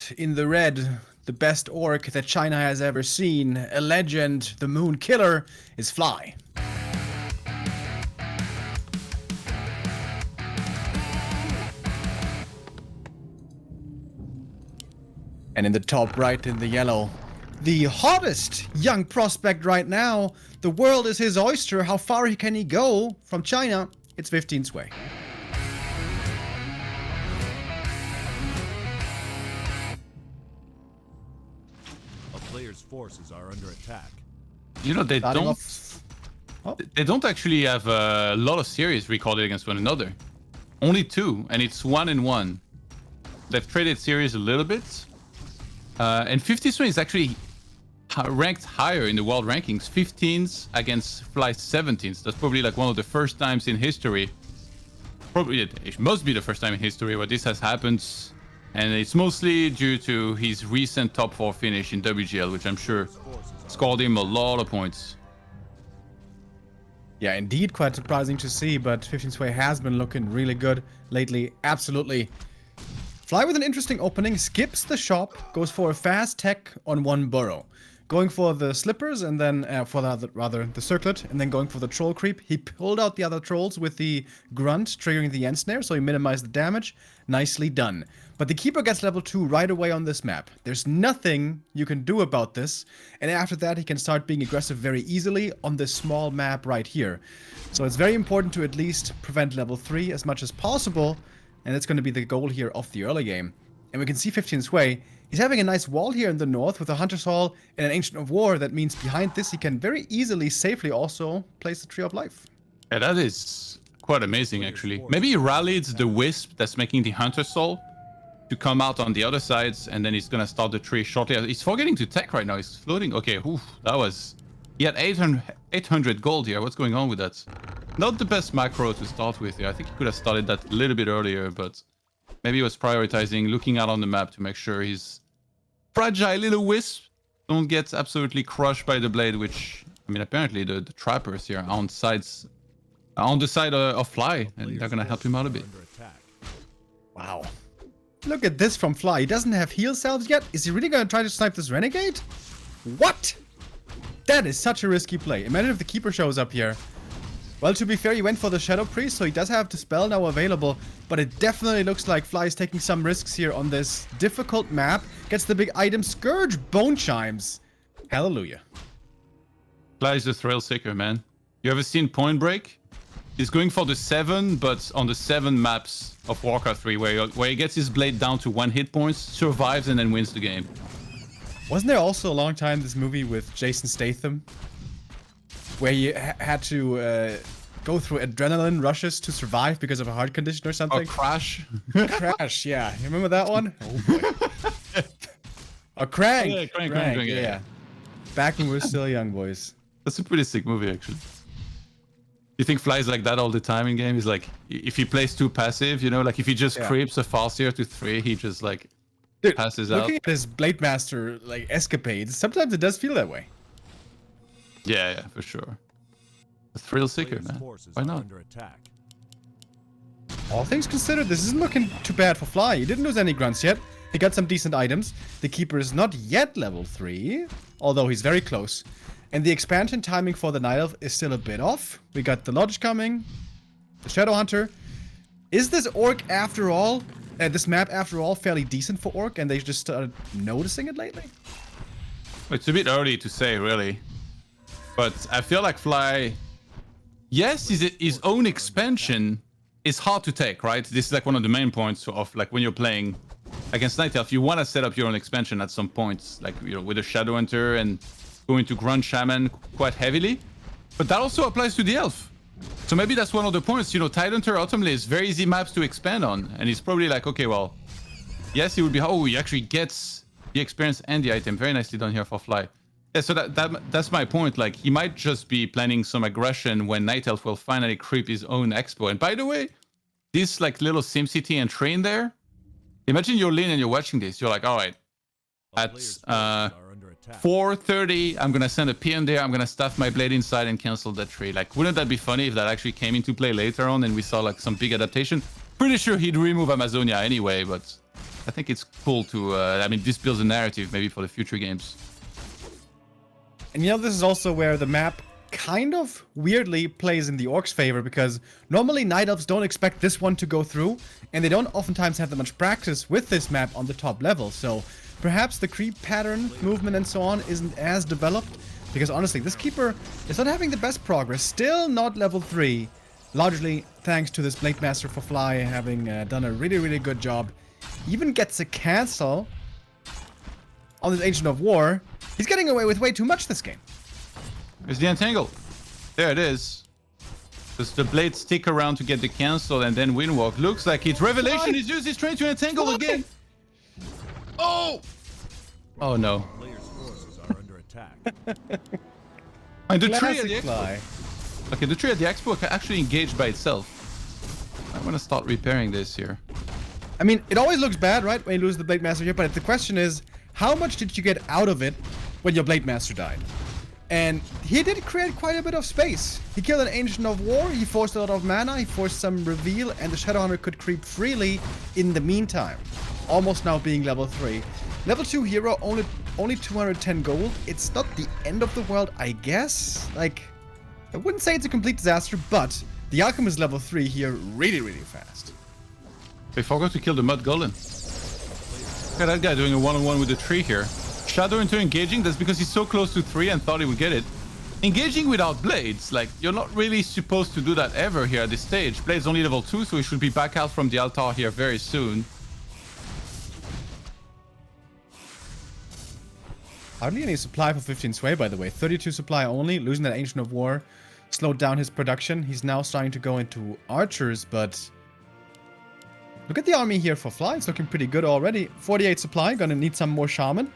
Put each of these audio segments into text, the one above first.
Locked in the red, the best orc that China has ever seen, a legend, the Moon Killer, is Fly. And in the top right, in the yellow, the hottest young prospect right now. The world is his oyster. How far can he go from China? It's 15 Sway. A player's forces are under attack. You know, they Starting don't. off- Oh. They don't actually have a lot of series recorded against one another. Only 2, and it's 1-1. They've traded series a little bit. And 50 is actually ranked higher in the world rankings. 15s against Fly 17s. That's probably like one of the first times in history. Probably it must be the first time in history where this has happened. And it's mostly due to his recent top 4 finish in WGL, which I'm sure scored him a lot of points. Yeah, indeed, quite surprising to see, but 15 Sway has been looking really good lately. Absolutely. Fly with an interesting opening, skips the shop, goes for a fast tech on 1 burrow. Going for the slippers and then the circlet, and then going for the troll creep. He pulled out the other trolls with the grunt, triggering the end snare, so he minimized the damage. Nicely done. But the keeper gets level 2 right away on this map. There's nothing you can do about this, and after that he can start being aggressive very easily on this small map right here. So it's very important to at least prevent level 3 as much as possible, and that's going to be the goal here of the early game. And we can see 15 Sway. He's having a nice wall here in the north with a Hunter's Hall and an Ancient of War. That means behind this he can very easily, safely also place the Tree of Life. Yeah, that is quite amazing, actually. Maybe he rallied the Wisp that's making the Hunter's Soul to come out on the other sides, and then he's gonna start the tree shortly. He's forgetting to tech right now. He's floating. Okay, that was... He had 800 gold here. What's going on with that? Not the best macro to start with here. I think he could have started that a little bit earlier, but maybe he was prioritizing looking out on the map to make sure his fragile little Wisp don't get absolutely crushed by the blade, which, I mean, apparently the trappers here are on the side of Fly, and they're gonna help him out a bit. Wow. Look at this from Fly. He doesn't have heal cells yet. Is he really going to try to snipe this Renegade? What? That is such a risky play. Imagine if the Keeper shows up here. Well, to be fair, he went for the Shadow Priest, so he does have the spell now available. But it definitely looks like Fly is taking some risks here on this difficult map. Gets the big item Scourge Bone Chimes. Hallelujah. Fly is a thrill seeker, man. You ever seen Point Break? He's going for the 7, but on the 7 maps of WarCraft 3, where he gets his blade down to 1 hit points, survives, and then wins the game. Wasn't there also a long time this movie with Jason Statham? Where he had to go through adrenaline rushes to survive because of a heart condition or something? Or Crash. Crash, yeah. You remember that one? Oh boy. Or Crank. Yeah, Crank, yeah. Back when we were still young boys. That's a pretty sick movie, actually. You think Fly's like that all the time in game? He's like, if he plays too passive, you know, like if he just creeps a Farseer to 3, he just like passes out. Looking at his Blade Master like escapades, sometimes it does feel that way. Yeah, for sure. A thrill seeker, man. Why not? All things considered, this isn't looking too bad for Fly. He didn't lose any grunts yet. He got some decent items. The Keeper is not yet level 3, although he's very close. And the expansion timing for the Night Elf is still a bit off. We got the Lodge coming, the Shadow Hunter. Is this Orc after all, this map after all, fairly decent for Orc, and they just started noticing it lately? It's a bit early to say, really. But I feel like Fly, yes, his own expansion is hard to take, right? This is like one of the main points of like when you're playing against Night Elf, you want to set up your own expansion at some points, like, you know, with a Shadow Hunter and go into Grunt Shaman quite heavily. But that also applies to the Elf. So maybe that's one of the points, you know, Tidehunter ultimately is very easy maps to expand on. And he's probably like, okay, well, yes, he would be, oh, he actually gets the experience and the item. Very nicely done here for Fly. Yeah, so that's my point. Like, he might just be planning some aggression when Night Elf will finally creep his own expo. And by the way, this like little SimCity and train there, imagine you're Lin and you're watching this. You're like, all right, at 4:30, I'm gonna send a PM there. I'm gonna stuff my blade inside and cancel that trade. Like, wouldn't that be funny if that actually came into play later on and we saw like some big adaptation? Pretty sure he'd remove Amazonia anyway, but I think it's cool to, I mean, this builds a narrative maybe for the future games. And you know, this is also where the map kind of weirdly plays in the Orcs' favor, because normally Night Elves don't expect this one to go through, and they don't oftentimes have that much practice with this map on the top level, so perhaps the creep pattern, movement and so on isn't as developed, because honestly, this Keeper is not having the best progress, still not level 3, largely thanks to this Blade Master for Fly having done a really good job. Even gets a cancel on this Ancient of War. He's getting away with way too much this game. There's the Entangle. There it is. Does the Blade stick around to get the cancel and then Windwalk? Looks like it. Revelation is used. He's trying to Entangle again. Oh! Oh no. Players' forces are under attack. And the tree at Classic the Fly. Expo. Okay, the tree at the Expo can actually engage by itself. I'm gonna start repairing this here. I mean, it always looks bad, right, when you lose the Blade Master here, but the question is, how much did you get out of it when your Blade Master died? And he did create quite a bit of space. He killed an Ancient of War, he forced a lot of mana, he forced some reveal, and the Shadowhunter could creep freely in the meantime. Almost now being level 3. Level 2 hero, only 210 gold. It's not the end of the world, I guess. Like, I wouldn't say it's a complete disaster, but the Alchemist level 3 here really fast. They forgot to kill the Mud Golem. Look at that guy doing a one-on-one with the tree here. Shadow into engaging, that's because he's so close to 3 and thought he would get it. Engaging without blades, like, you're not really supposed to do that ever here at this stage. Blade's only level 2, so he should be back out from the altar here very soon. Hardly any supply for 15 Sway, by the way. 32 supply only. Losing that Ancient of War slowed down his production. He's now starting to go into archers, but look at the army here for Fly. It's looking pretty good already. 48 supply. Gonna need some more shaman.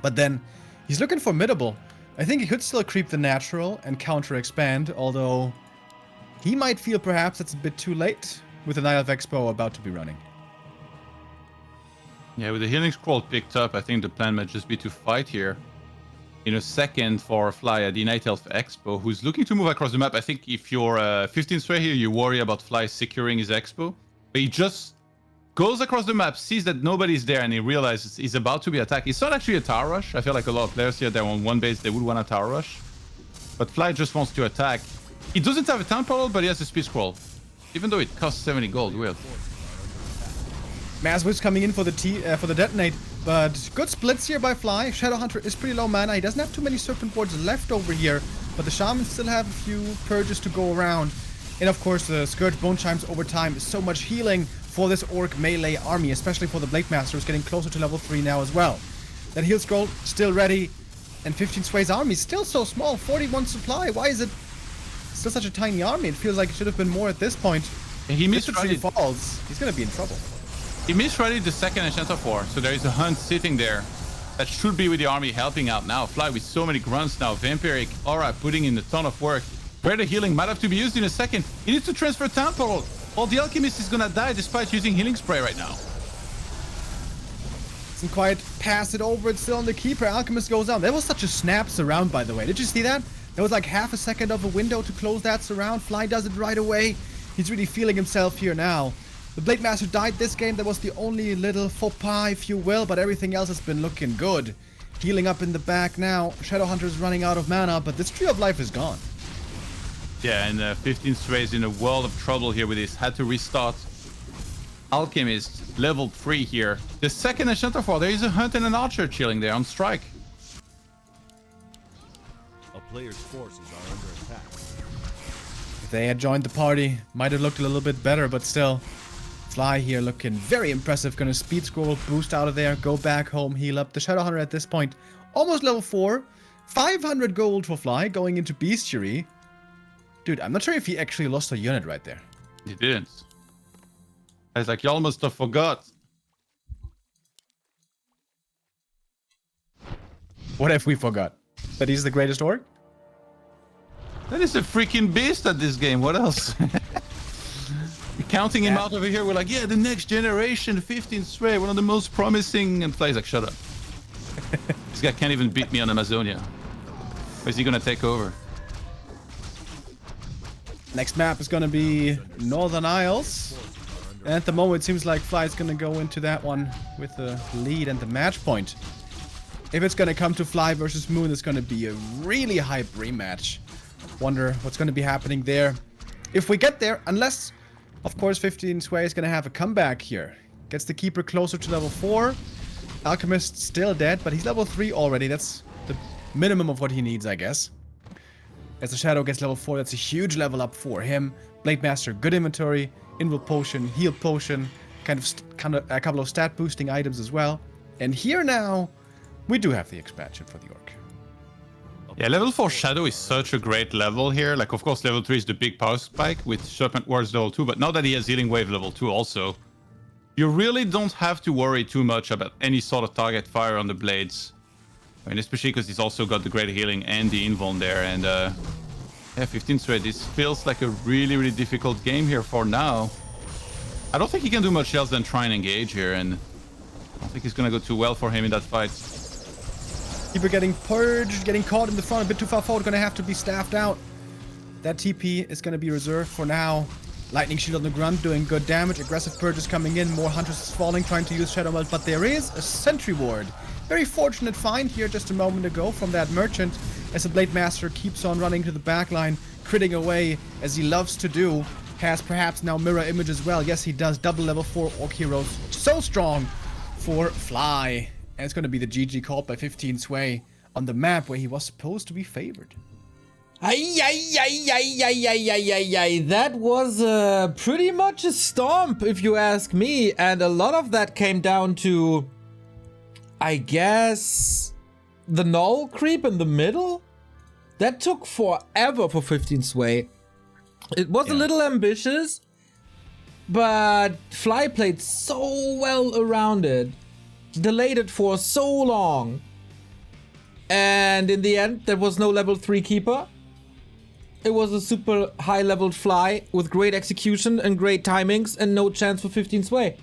But then he's looking formidable. I think he could still creep the natural and counter expand, although he might feel perhaps it's a bit too late with the Night Elf Expo about to be running. Yeah, with the healing scroll picked up, I think the plan might just be to fight here in a second for Fly at the Night Elf Expo, who's looking to move across the map. I think if you're 15 Sway here, you worry about Fly securing his Expo. But he just goes across the map, sees that nobody's there, and he realizes he's about to be attacked. It's not actually a tower rush. I feel like a lot of players here, they're on one base, they would want a tower rush. But Fly just wants to attack. He doesn't have a town portal, but he has a speed scroll. Even though it costs 70 gold, weird. Maswitch coming in for the detonate, but good splits here by Fly. Shadowhunter is pretty low mana. He doesn't have too many Serpent Wards left over here, but the Shamans still have a few purges to go around. And of course, the Scourge Bone Chimes over time is so much healing for this Orc melee army, especially for the Blade Master, who's getting closer to level 3 now as well. That heal scroll still ready, and 15 Sway's army is still so small, 41 supply. Why is it still such a tiny army? It feels like it should have been more at this point. He If the tree misread falls, he's gonna be in trouble. He misread the second Enchanter 4, so there is a hunt sitting there that should be with the army helping out now. Fly with so many grunts now. Vampiric Aura putting in a ton of work. Greater healing might have to be used in a second. He needs to transfer Town Portal, or the Alchemist is gonna die despite using Healing Spray right now. Doesn't quite pass it over. It's still on the Keeper. Alchemist goes down. There was such a snap surround, by the way. Did you see that? There was like half a second of a window to close that surround. Fly does it right away. He's really feeling himself here now. The Blade Master died this game. That was the only little faux pas, if you will, but everything else has been looking good. Healing up in the back now. Shadowhunter's running out of mana, but this Tree of Life is gone. Yeah, and 15 Strays in a world of trouble here with this. Had to restart. Alchemist, level 3 here. The second Enchanter 4, there is a Hunt and an Archer chilling there on strike. A player's forces are under attack. If they had joined the party, might have looked a little bit better, but still. Fly here looking very impressive. Gonna speed scroll, boost out of there, go back home, heal up. The Shadowhunter at this point, almost level 4. 500 gold for Fly going into Bestiary. Dude, I'm not sure if he actually lost a unit right there. He didn't. I was like, you almost forgot. What if we forgot? That he's the greatest orc? That is a freaking beast at this game. What else? Counting him out over here, we're like, yeah, the next generation, 15 Stray, one of the most promising. And Fly's like, shut up. This guy can't even beat me on Amazonia. Or is he gonna take over? Next map is gonna be Northern Isles. And at the moment, it seems like Fly's gonna go into that one with the lead and the match point. If it's gonna come to Fly versus Moon, it's gonna be a really hype rematch. Wonder what's gonna be happening there. If we get there, unless, of course, 15 Sway is gonna have a comeback here. Gets the Keeper closer to level 4. Alchemist still dead, but he's level 3 already. That's the minimum of what he needs, I guess. As the Shadow gets level 4, that's a huge level up for him. Blade Master, good inventory. Invul Potion, Heal Potion. Kind of a couple of stat boosting items as well. And here now, we do have the expansion for the Orc. Yeah, level 4 Shadow is such a great level here. Like, of course, level 3 is the big power spike with Serpent Wards level 2. But now that he has Healing Wave level 2 also, you really don't have to worry too much about any sort of target fire on the blades. I mean, especially because he's also got the Great Healing and the Invuln there. And yeah, 15th Sway, this feels like a really, really difficult game here for now. I don't think he can do much else than try and engage here. And I don't think it's going to go too well for him in that fight. Keeper getting purged, getting caught in the front, a bit too far forward, gonna have to be staffed out. That TP is gonna be reserved for now. Lightning Shield on the grunt doing good damage, aggressive purges coming in, more hunters falling, trying to use Shadow Melt, but there is a Sentry Ward. Very fortunate find here just a moment ago from that Merchant, as the Blade Master keeps on running to the backline, critting away as he loves to do. Has perhaps now Mirror Image as well. Yes, he does. Double level 4 Orc Heroes. So strong for Fly. And it's going to be the GG called by 15 Sway on the map where he was supposed to be favored. That was pretty much a stomp, if you ask me. And a lot of that came down to, I guess, the null creep in the middle. That took forever for 15 Sway. It was a little ambitious, but Fly played so well around it. Delayed it for so long, and in the end there was no level 3 Keeper. It was a super high leveled Fly with great execution and great timings and no chance for 15 Sway.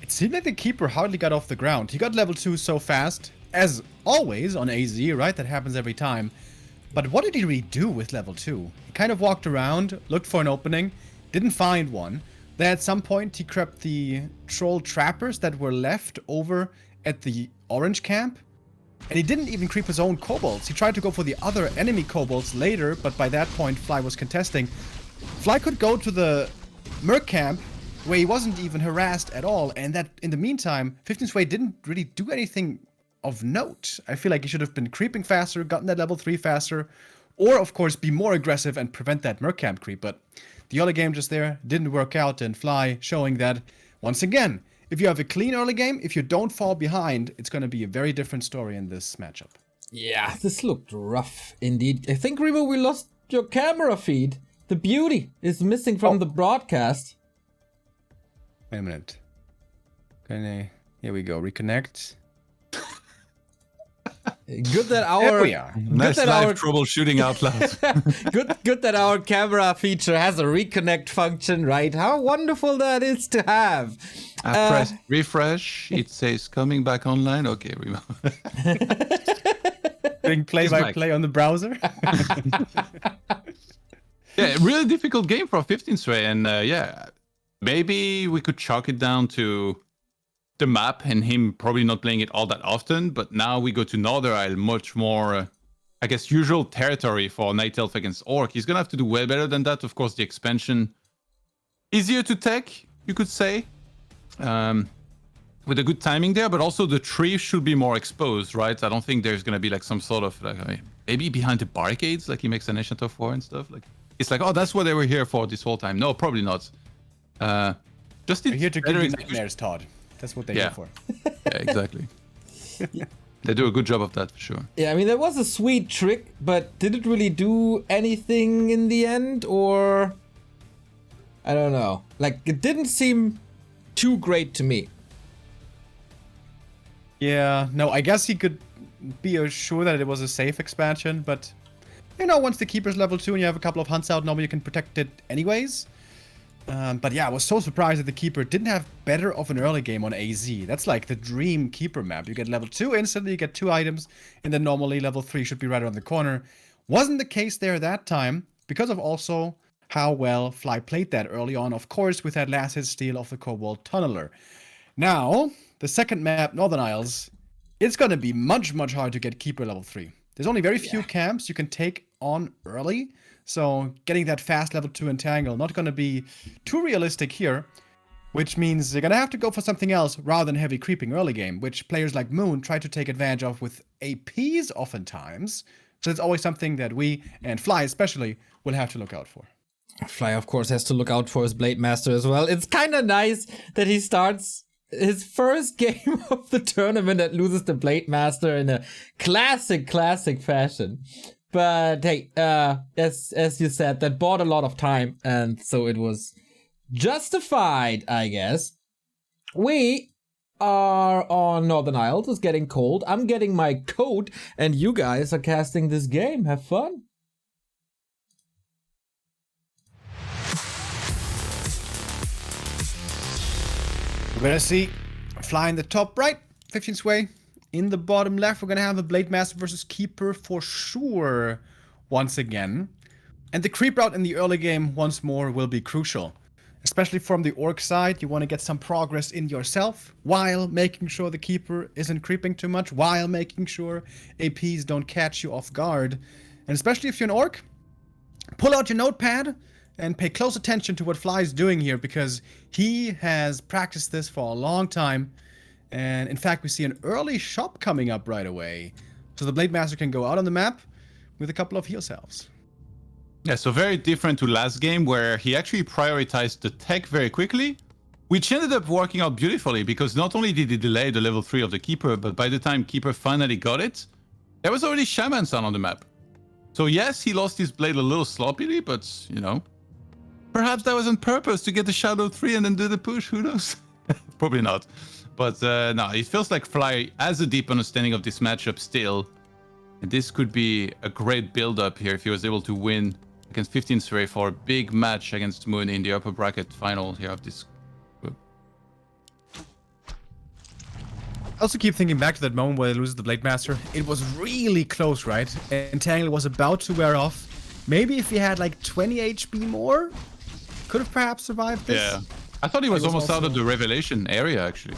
It seemed like the Keeper hardly got off the ground. He got level 2 so fast, as always on AZ, right? That happens every time. But what did he really do with level 2? He kind of walked around, looked for an opening, didn't find one. Then at some point he crept the troll trappers that were left over at the orange camp. And he didn't even creep his own kobolds. He tried to go for the other enemy kobolds later, but by that point Fly was contesting. Fly could go to the merc camp where he wasn't even harassed at all, and that in the meantime 15 Sway didn't really do anything of note. I feel like he should have been creeping faster, gotten that level 3 faster, or of course be more aggressive and prevent that merc camp creep, but the early game just there didn't work out, and Fly showing that, once again, if you have a clean early game, if you don't fall behind, it's going to be a very different story in this matchup. Yeah, this looked rough indeed. I think, Remo, we lost your camera feed. The beauty is missing from the broadcast. Wait a minute. Here we go, reconnect. Good that our There we are. Nice live troubleshooting out loud. good that our camera feature has a reconnect function, right? How wonderful that is to have. I pressed refresh. It says coming back online. Okay, Doing play-by-play on the browser. Yeah, really difficult game for 15 Sway, and yeah, maybe we could chalk it down to the map and him probably not playing it all that often, but now we go to Northern Isle, much more, I guess, usual territory for Night Elf against Orc. He's gonna have to do way better than that. Of course, the expansion, easier to take, you could say, with a good timing there, but also the tree should be more exposed, right? I don't think there's gonna be like some sort of, like, maybe behind the barricades, like he makes an Ancient of War and stuff. Like, it's like, oh, that's what they were here for this whole time. No, probably not. Just They're here to give you nightmares, Todd. That's what they're here for. Yeah, exactly. They do a good job of that for sure. Yeah, I mean, that was a sweet trick, but did it really do anything in the end, or I don't know. Like, it didn't seem too great to me. Yeah, no, I guess he could be assured that it was a safe expansion, but you know, once the Keeper's level 2 and you have a couple of hunts out, normally you can protect it anyways. But yeah, I was so surprised that the Keeper didn't have better of an early game on AZ. That's like the dream Keeper map. You get level 2 instantly, you get 2 items, and then normally level 3 should be right around the corner. Wasn't the case there that time, because of also how well Fly played that early on, of course, with that last hit steal of the Cobalt Tunneler. Now, the second map, Northern Isles, it's going to be much, much harder to get Keeper level 3. There's only very few camps you can take on early, so getting that fast level 2 Entangle not going to be too realistic here, which means you're going to have to go for something else rather than heavy creeping early game, which players like Moon try to take advantage of with APs oftentimes. So it's always something that we, and Fly especially, will have to look out for. Fly, of course, has to look out for his Blade Master as well. It's kind of nice that he starts his first game of the tournament and loses the Blade Master in a classic fashion. But hey, as you said, that bought a lot of time, and so it was justified, I guess. We are on Northern Isles. It's getting cold. I'm getting my coat, and you guys are casting this game. Have fun. We're going to see Fly in the top right, 15 sway. In the bottom left, we're going to have a Blade Master versus Keeper for sure once again. And the creep route in the early game once more will be crucial. Especially from the Orc side, you want to get some progress in yourself while making sure the Keeper isn't creeping too much, while making sure APs don't catch you off guard. And especially if you're an Orc, pull out your notepad and pay close attention to what Fly is doing here, because he has practiced this for a long time. And in fact, we see an early shop coming up right away. So the Blade Master can go out on the map with a couple of heal salves. Yeah, so very different to last game where he actually prioritized the tech very quickly, which ended up working out beautifully because not only did he delay the level 3 of the Keeper, but by the time Keeper finally got it, there was already Shamans down on the map. So yes, he lost his blade a little sloppily, but, you know, perhaps that was on purpose to get the Shadow 3 and then do the push, who knows? Probably not. But no, it feels like Fly has a deep understanding of this matchup still. And this could be a great build-up here if he was able to win against 15 Stray for a big match against Moon in the upper bracket final here of this group. I also keep thinking back to that moment where he loses the Blade Master. It was really close, right? Entangle was about to wear off. Maybe if he had like 20 HP more, could have perhaps survived this. Yeah. I thought he was almost out of the Revelation area, actually.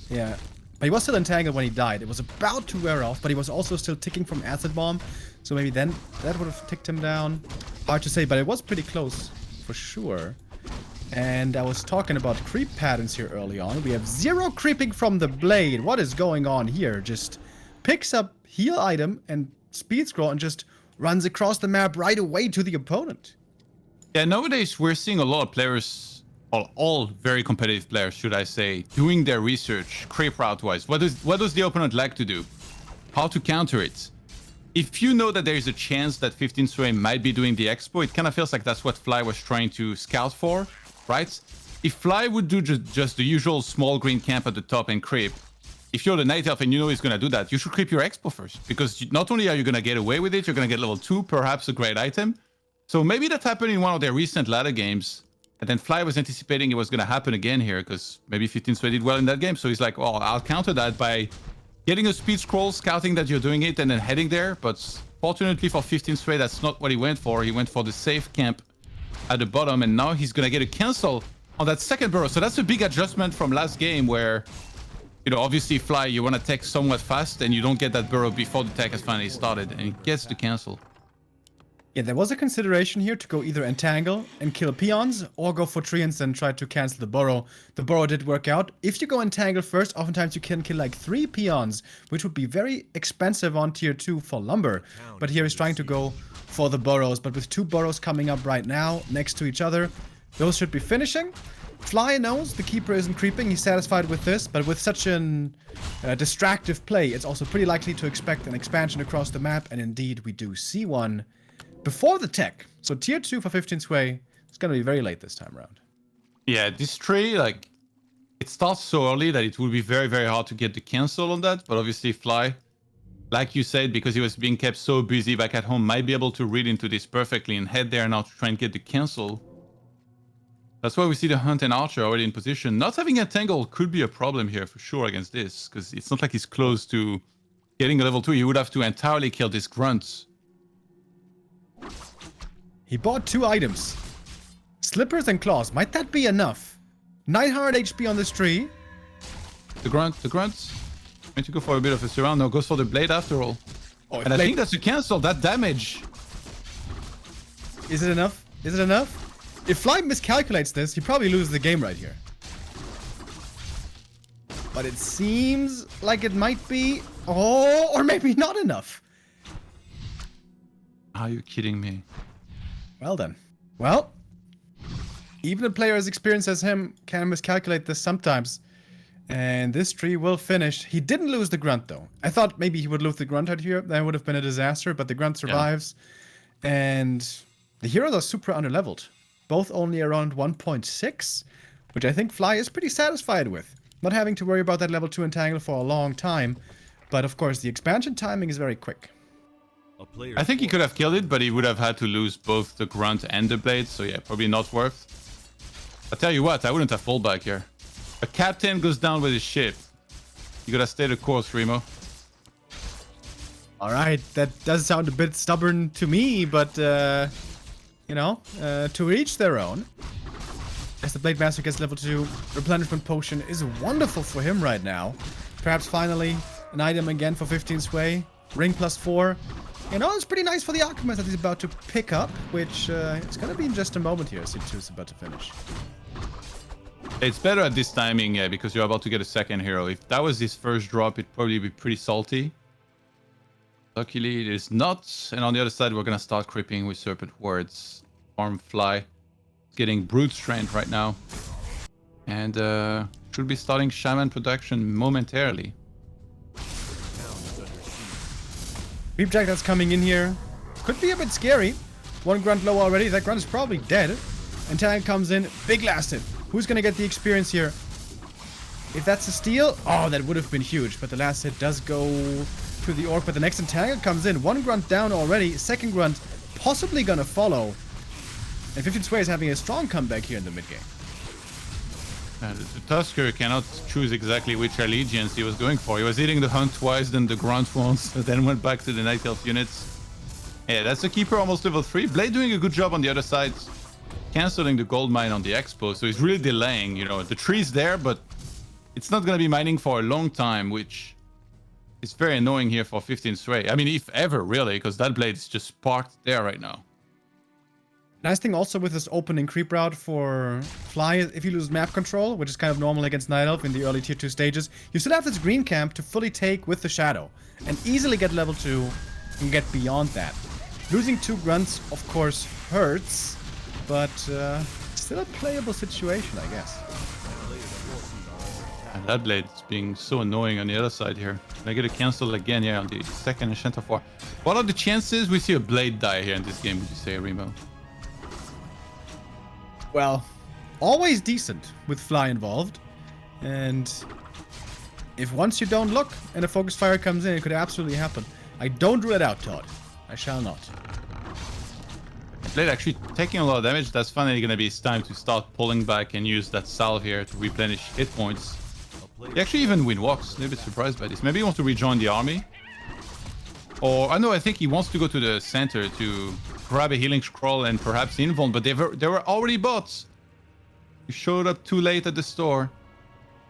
Yeah. But he was still entangled when he died. It was about to wear off, but he was also still ticking from Acid Bomb. So maybe then that would have ticked him down. Hard to say, but it was pretty close for sure. And I was talking about creep patterns here early on. We have 0 creeping from the Blade. What is going on here? Just picks up heal item and speed scroll and just runs across the map right away to the opponent. Yeah, nowadays we're seeing a lot of players, all very competitive players, should I say, doing their research, creep route-wise. What does the opponent like to do? How to counter it? If you know that there is a chance that 15 Stray might be doing the expo, it kind of feels like that's what Fly was trying to scout for, right? If Fly would do just the usual small green camp at the top and creep, if you're the Night Elf and you know he's going to do that, you should creep your expo first. Because not only are you going to get away with it, you're going to get level 2, perhaps a great item. So maybe that happened in one of their recent ladder games. And then Fly was anticipating it was going to happen again here because maybe 15 Stray did well in that game. So he's like, well, I'll counter that by getting a speed scroll, scouting that you're doing it, and then heading there. But fortunately for 15 Stray, that's not what he went for. He went for the safe camp at the bottom. And now he's going to get a cancel on that second burrow. So that's a big adjustment from last game where, you know, obviously Fly, you want to tech somewhat fast and you don't get that burrow before the tech has finally started. And he gets the cancel. Yeah, there was a consideration here to go either entangle and kill peons or go for treants and try to cancel the burrow. The burrow did work out. If you go entangle first, oftentimes you can kill like 3 peons, which would be very expensive on tier 2 for lumber. But here he's trying to go for the burrows. But with 2 burrows coming up right now next to each other, those should be finishing. Fly knows the Keeper isn't creeping. He's satisfied with this, but with such an distractive play, it's also pretty likely to expect an expansion across the map. And indeed, we do see one before the tech. So tier 2 for 15 Sway, it's going to be very late this time around. Yeah, this tree, like, it starts so early that it will be very, very hard to get the cancel on that. But obviously Fly, like you said, because he was being kept so busy back at home, might be able to read into this perfectly and head there now to try and get the cancel. That's why we see the Hunt and Archer already in position. Not having a Tangle could be a problem here for sure against this, because it's not like he's close to getting a level 2. He would have to entirely kill this Grunt. He bought 2 items. Slippers and claws. Might that be enough? 900 HP on this tree. The grunts. Going to go for a bit of a surround. No, goes for the blade after all. Oh, And I think that's to cancel that damage. Is it enough? Is it enough? If Fly miscalculates this, he probably loses the game right here. But it seems like it might be... Oh, or maybe not enough. Are you kidding me? Well then. Well, even a player as experienced as him can miscalculate this sometimes. And this tree will finish. He didn't lose the grunt though. I thought maybe he would lose the grunt out here. That would have been a disaster, but the grunt survives. Yeah. And the heroes are super underleveled. Both only around 1.6, which I think Fly is pretty satisfied with. Not having to worry about that level 2 entangle for a long time. But of course, the expansion timing is very quick. I think he could have killed it, but he would have had to lose both the grunt and the blade. So yeah, probably not worth. I tell you what, I wouldn't have fallback back here. A captain goes down with his ship. You gotta stay the course, Remo. Alright, that does sound a bit stubborn to me, but, you know, to each their own. As the Blade Master gets level 2, replenishment potion is wonderful for him right now. Perhaps finally, an item again for 15 sway. Ring +4. You know, it's pretty nice for the Alchemist that he's about to pick up, which it's gonna be in just a moment here. C2 is about to finish. It's better at this timing, yeah, because you're about to get a second hero. If that was his first drop, it'd probably be pretty salty. Luckily, it is not. And on the other side, we're gonna start creeping with Serpent Wards. Farm Fly. Getting Brute Strength right now. And should be starting Shaman production momentarily. Creepjack that's coming in here. Could be a bit scary. One grunt low already. That grunt is probably dead. And Tang comes in. Big last hit. Who's gonna get the experience here? If that's a steal, oh, that would have been huge. But the last hit does go to the orc. But the next entangle comes in. One grunt down already. Second grunt possibly gonna follow. And 15 Sway is having a strong comeback here in the mid game. The Tusker cannot choose exactly which allegiance he was going for. He was hitting the Hunt twice, then the Grunt once, then went back to the Night Elf units. Yeah, that's the Keeper, almost level 3. Blade doing a good job on the other side, cancelling the gold mine on the Expo, so he's really delaying. You know, the tree's there, but it's not going to be mining for a long time, which is very annoying here for 15 Sway. I mean, if ever, really, because that Blade is just parked there right now. Nice thing also with this opening creep route for Fly is if you lose map control, which is kind of normal against Night Elf in the early tier 2 stages, you still have this green camp to fully take with the Shadow and easily get level 2 and get beyond that. Losing 2 grunts, of course, hurts, but still a playable situation, I guess. And that Blade is being so annoying on the other side here. I get a cancel again here on the second Enchant of War. What are the chances we see a Blade die here in this game, would you say, Remo? Well, always decent with Fly involved. And if once you don't look and a focus fire comes in, it could absolutely happen. I don't rule it out, Todd. I shall not. Blade actually taking a lot of damage. That's finally going to be his time to start pulling back and use that salve here to replenish hit points. He actually even win walks. A little bit surprised by this. Maybe he wants to rejoin the army. Or, I know, I think he wants to go to the center to grab a healing scroll and perhaps invuln, but they were already bought. You showed up too late at the store,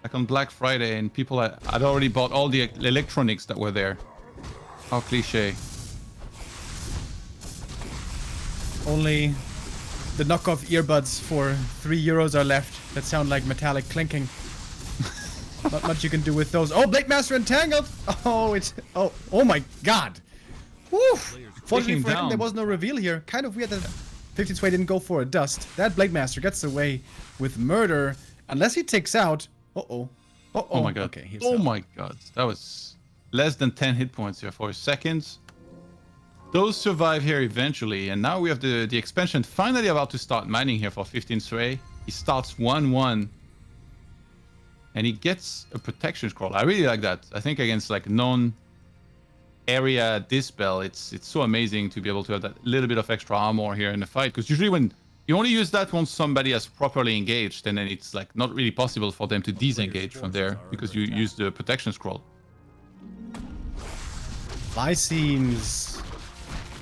like on Black Friday, and people had already bought all the electronics that were there. How cliche. Only the knockoff earbuds for €3 are left that sound like metallic clinking. Not much you can do with those. Oh, Blade Master entangled! Oh my god! Woo! Fortunately for him, there was no reveal here. Kind of weird that 15 Sway didn't go for a dust. That Blade Master gets away with murder. Unless he takes out... Oh my god. Okay, he's oh out. my god. That was less than 10 hit points here for a second. Those survive here eventually. And now we have the expansion finally about to start mining here for 15 Sway. He starts 1-1. And he gets a protection scroll. I really like that. I think against like non-area dispel, it's so amazing to be able to have that little bit of extra armor here in the fight. Because usually when you only use that once somebody has properly engaged, and then it's like not really possible for them to disengage from there because you use the protection scroll. Fly seems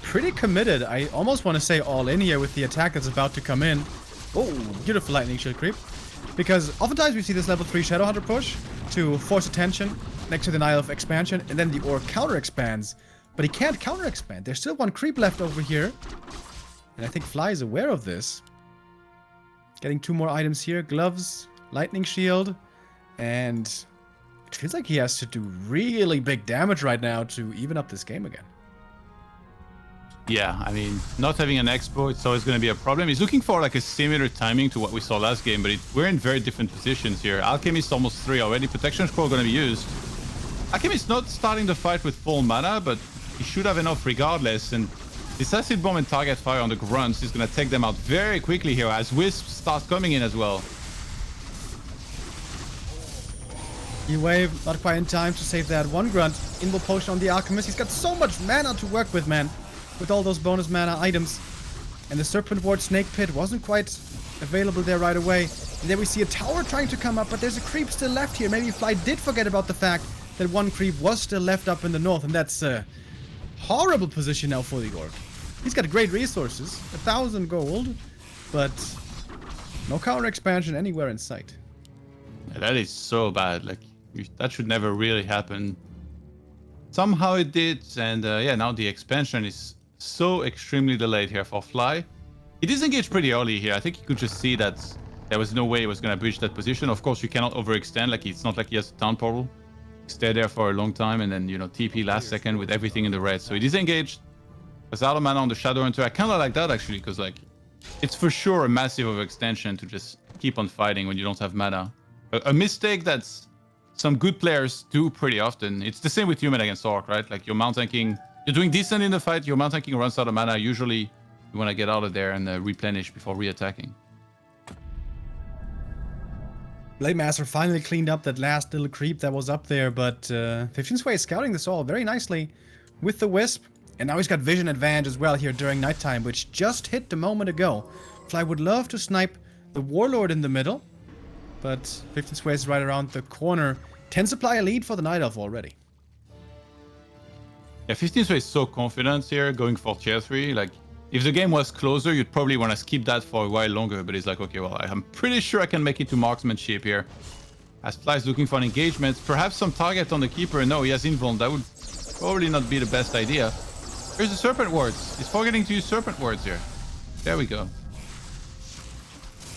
pretty committed. I almost want to say all in here with the attack that's about to come in. Oh, beautiful lightning shield creep. Because oftentimes we see this level 3 Shadow Hunter push to force attention next to the Nile of expansion, and then the orc counter expands. But he can't counter expand. There's still one creep left over here. And I think Fly is aware of this. Getting 2 more items here. Gloves, lightning shield, and it feels like he has to do really big damage right now to even up this game again. Yeah, I mean, not having an expo, it's always going to be a problem. He's looking for like a similar timing to what we saw last game, but we're in very different positions here. Alchemist almost 3 already. Protection Scroll going to be used. Alchemist not starting the fight with full mana, but he should have enough regardless. And this acid bomb and target fire on the grunts is going to take them out very quickly here as wisps start coming in as well. E-Wave, not quite in time to save that one grunt. Invul Potion on the Alchemist. He's got so much mana to work with, man. With all those bonus mana items. And the Serpent Ward Snake Pit wasn't quite available there right away. And then we see a tower trying to come up, but there's a creep still left here. Maybe Fly did forget about the fact that one creep was still left up in the north, and that's a horrible position now for the orc. He's got great resources, 1,000 gold, but no counter expansion anywhere in sight. Yeah, that is so bad. Like, that should never really happen. Somehow it did, and yeah, now the expansion is so extremely delayed here for Fly. He disengaged pretty early here. I think you could just see that there was no way he was going to breach that position. Of course, you cannot overextend. Like, it's not like he has a town portal. Stay there for a long time and then, you know, TP last second with everything in the red. So he disengaged. Was out of mana on the Shadow Hunter. I kind of like that, actually, because, like, it's for sure a massive overextension to just keep on fighting when you don't have mana. A mistake that's some good players do pretty often. It's the same with human against orc, right? Like, you're mount tanking, you're doing decent in the fight, your mount tanking runs out of mana. Usually, you want to get out of there and replenish before re-attacking. Blade Master finally cleaned up that last little creep that was up there, but 15 Sway is scouting this all very nicely with the Wisp. And now he's got vision advantage as well here during nighttime, which just hit a moment ago. Fly would love to snipe the Warlord in the middle, but 15 Sway is right around the corner. 10 supply a lead for the Night Elf already. Yeah, 15 Sway is so confident here going for tier 3. Like, if the game was closer, you'd probably want to skip that for a while longer, but he's like, okay, well, I'm pretty sure I can make it to marksmanship here. As Fly's looking for an engagement, perhaps some target on the keeper. No, he has invuln. That would probably not be the best idea. Here's the Serpent Wards. He's forgetting to use Serpent Wards here. There we go.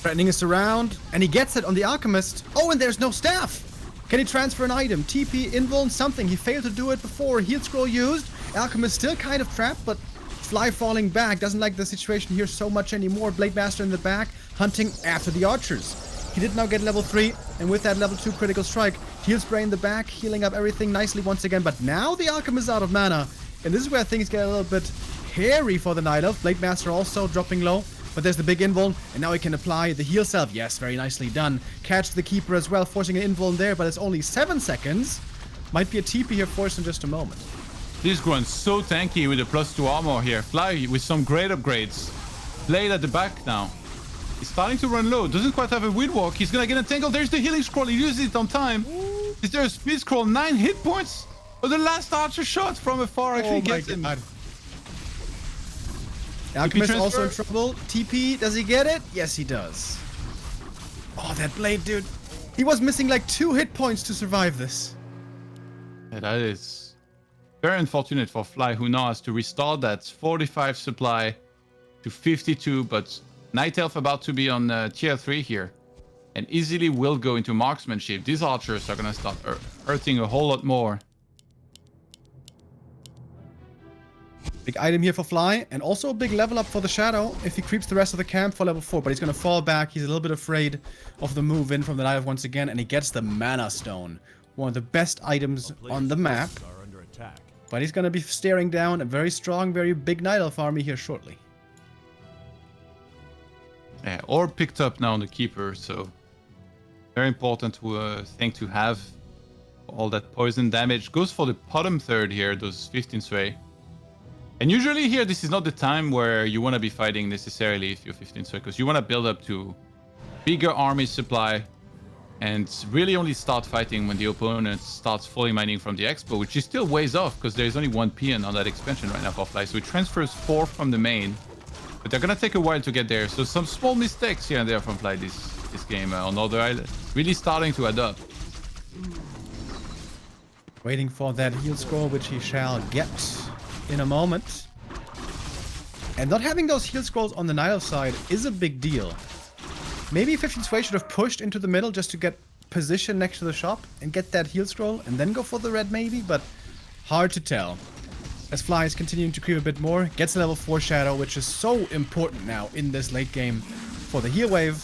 Threatening us around, and he gets it on the Alchemist. Oh, and there's no staff! Can he transfer an item? TP, invuln, something. He failed to do it before. Heal Scroll used. Alchemist still kind of trapped, but Fly falling back. Doesn't like the situation here so much anymore. Blade Master in the back, hunting after the archers. He did now get level 3, and with that level 2 critical strike, Heal Spray in the back, healing up everything nicely once again. But now the Alchemist is out of mana. And this is where things get a little bit hairy for the Night Elf. Blade Master also dropping low. But there's the big invuln, and now he can apply the heal self. Yes, very nicely done. Catch the Keeper as well, forcing an invuln there, but it's only 7 seconds. Might be a TP here forced in just a moment. This grunt's so tanky with a +2 armor here. Fly with some great upgrades. Blade at the back now. He's starting to run low. Doesn't quite have a wind walk. He's gonna get entangled. There's the healing scroll. He uses it on time. Is there a speed scroll? 9 hit points? Oh, the last archer shot from afar actually gets him. Alchemist also in trouble. TP, does he get it? Yes, he does. Oh, that blade, dude. He was missing like 2 hit points to survive this. Yeah, that is very unfortunate for Fly, who now has to restart that 45 supply to 52, but Night Elf about to be on tier 3 here. And easily will go into marksmanship. These archers are gonna start hurting a whole lot more. Big item here for Fly, and also a big level up for the Shadow if he creeps the rest of the camp for level 4, but he's gonna fall back. He's a little bit afraid of the move in from the Night Elf once again, and he gets the Mana Stone. One of the best items on the map. But he's gonna be staring down a very strong, very big Night Elf army here shortly. Yeah, or picked up now on the Keeper, so very important thing to have. All that poison damage goes for the bottom third here, those 15 sway. And usually here, this is not the time where you want to be fighting necessarily if you're 15 sway, because you want to build up to bigger army supply and really only start fighting when the opponent starts fully mining from the expo, which is still ways off because there's only 1 peon on that expansion right now for Fly. So it transfers 4 from the main But they're gonna take a while to get there. So some small mistakes here and there from Fly this game on other islands. Really starting to add up. Waiting for that heal scroll, which he shall get in a moment. And not having those heal scrolls on the Nile side is a big deal. Maybe 15 Sway should have pushed into the middle just to get position next to the shop and get that heal scroll and then go for the red maybe, but hard to tell. As Fly is continuing to creep a bit more, gets a level 4 Shadow, which is so important now in this late game for the heal wave.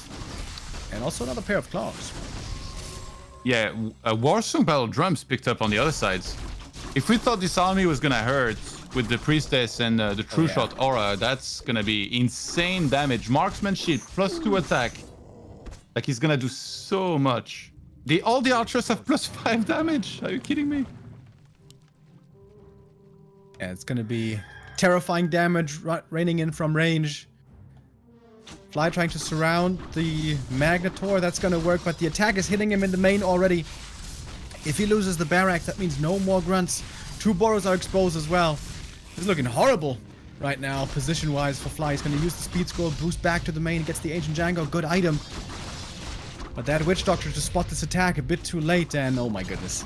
And also another pair of claws. Yeah, Warsong Battle Drums picked up on the other sides. If we thought this army was gonna hurt with the Priestess and the True Shot Aura, that's gonna be insane damage. Marksmanship, +2 attack. Like, he's gonna do so much. All the archers have +5 damage. Are you kidding me? Yeah, it's gonna be terrifying damage raining in from range. Fly trying to surround the Magnetor. That's gonna work, but the attack is hitting him in the main already. If he loses the barrack, that means no more grunts. 2 Boros are exposed as well. It's looking horrible right now, position-wise for Fly. He's gonna use the speed scroll, boost back to the main, gets the Ancient Django, good item. But that Witch Doctor to spot this attack a bit too late, and oh my goodness.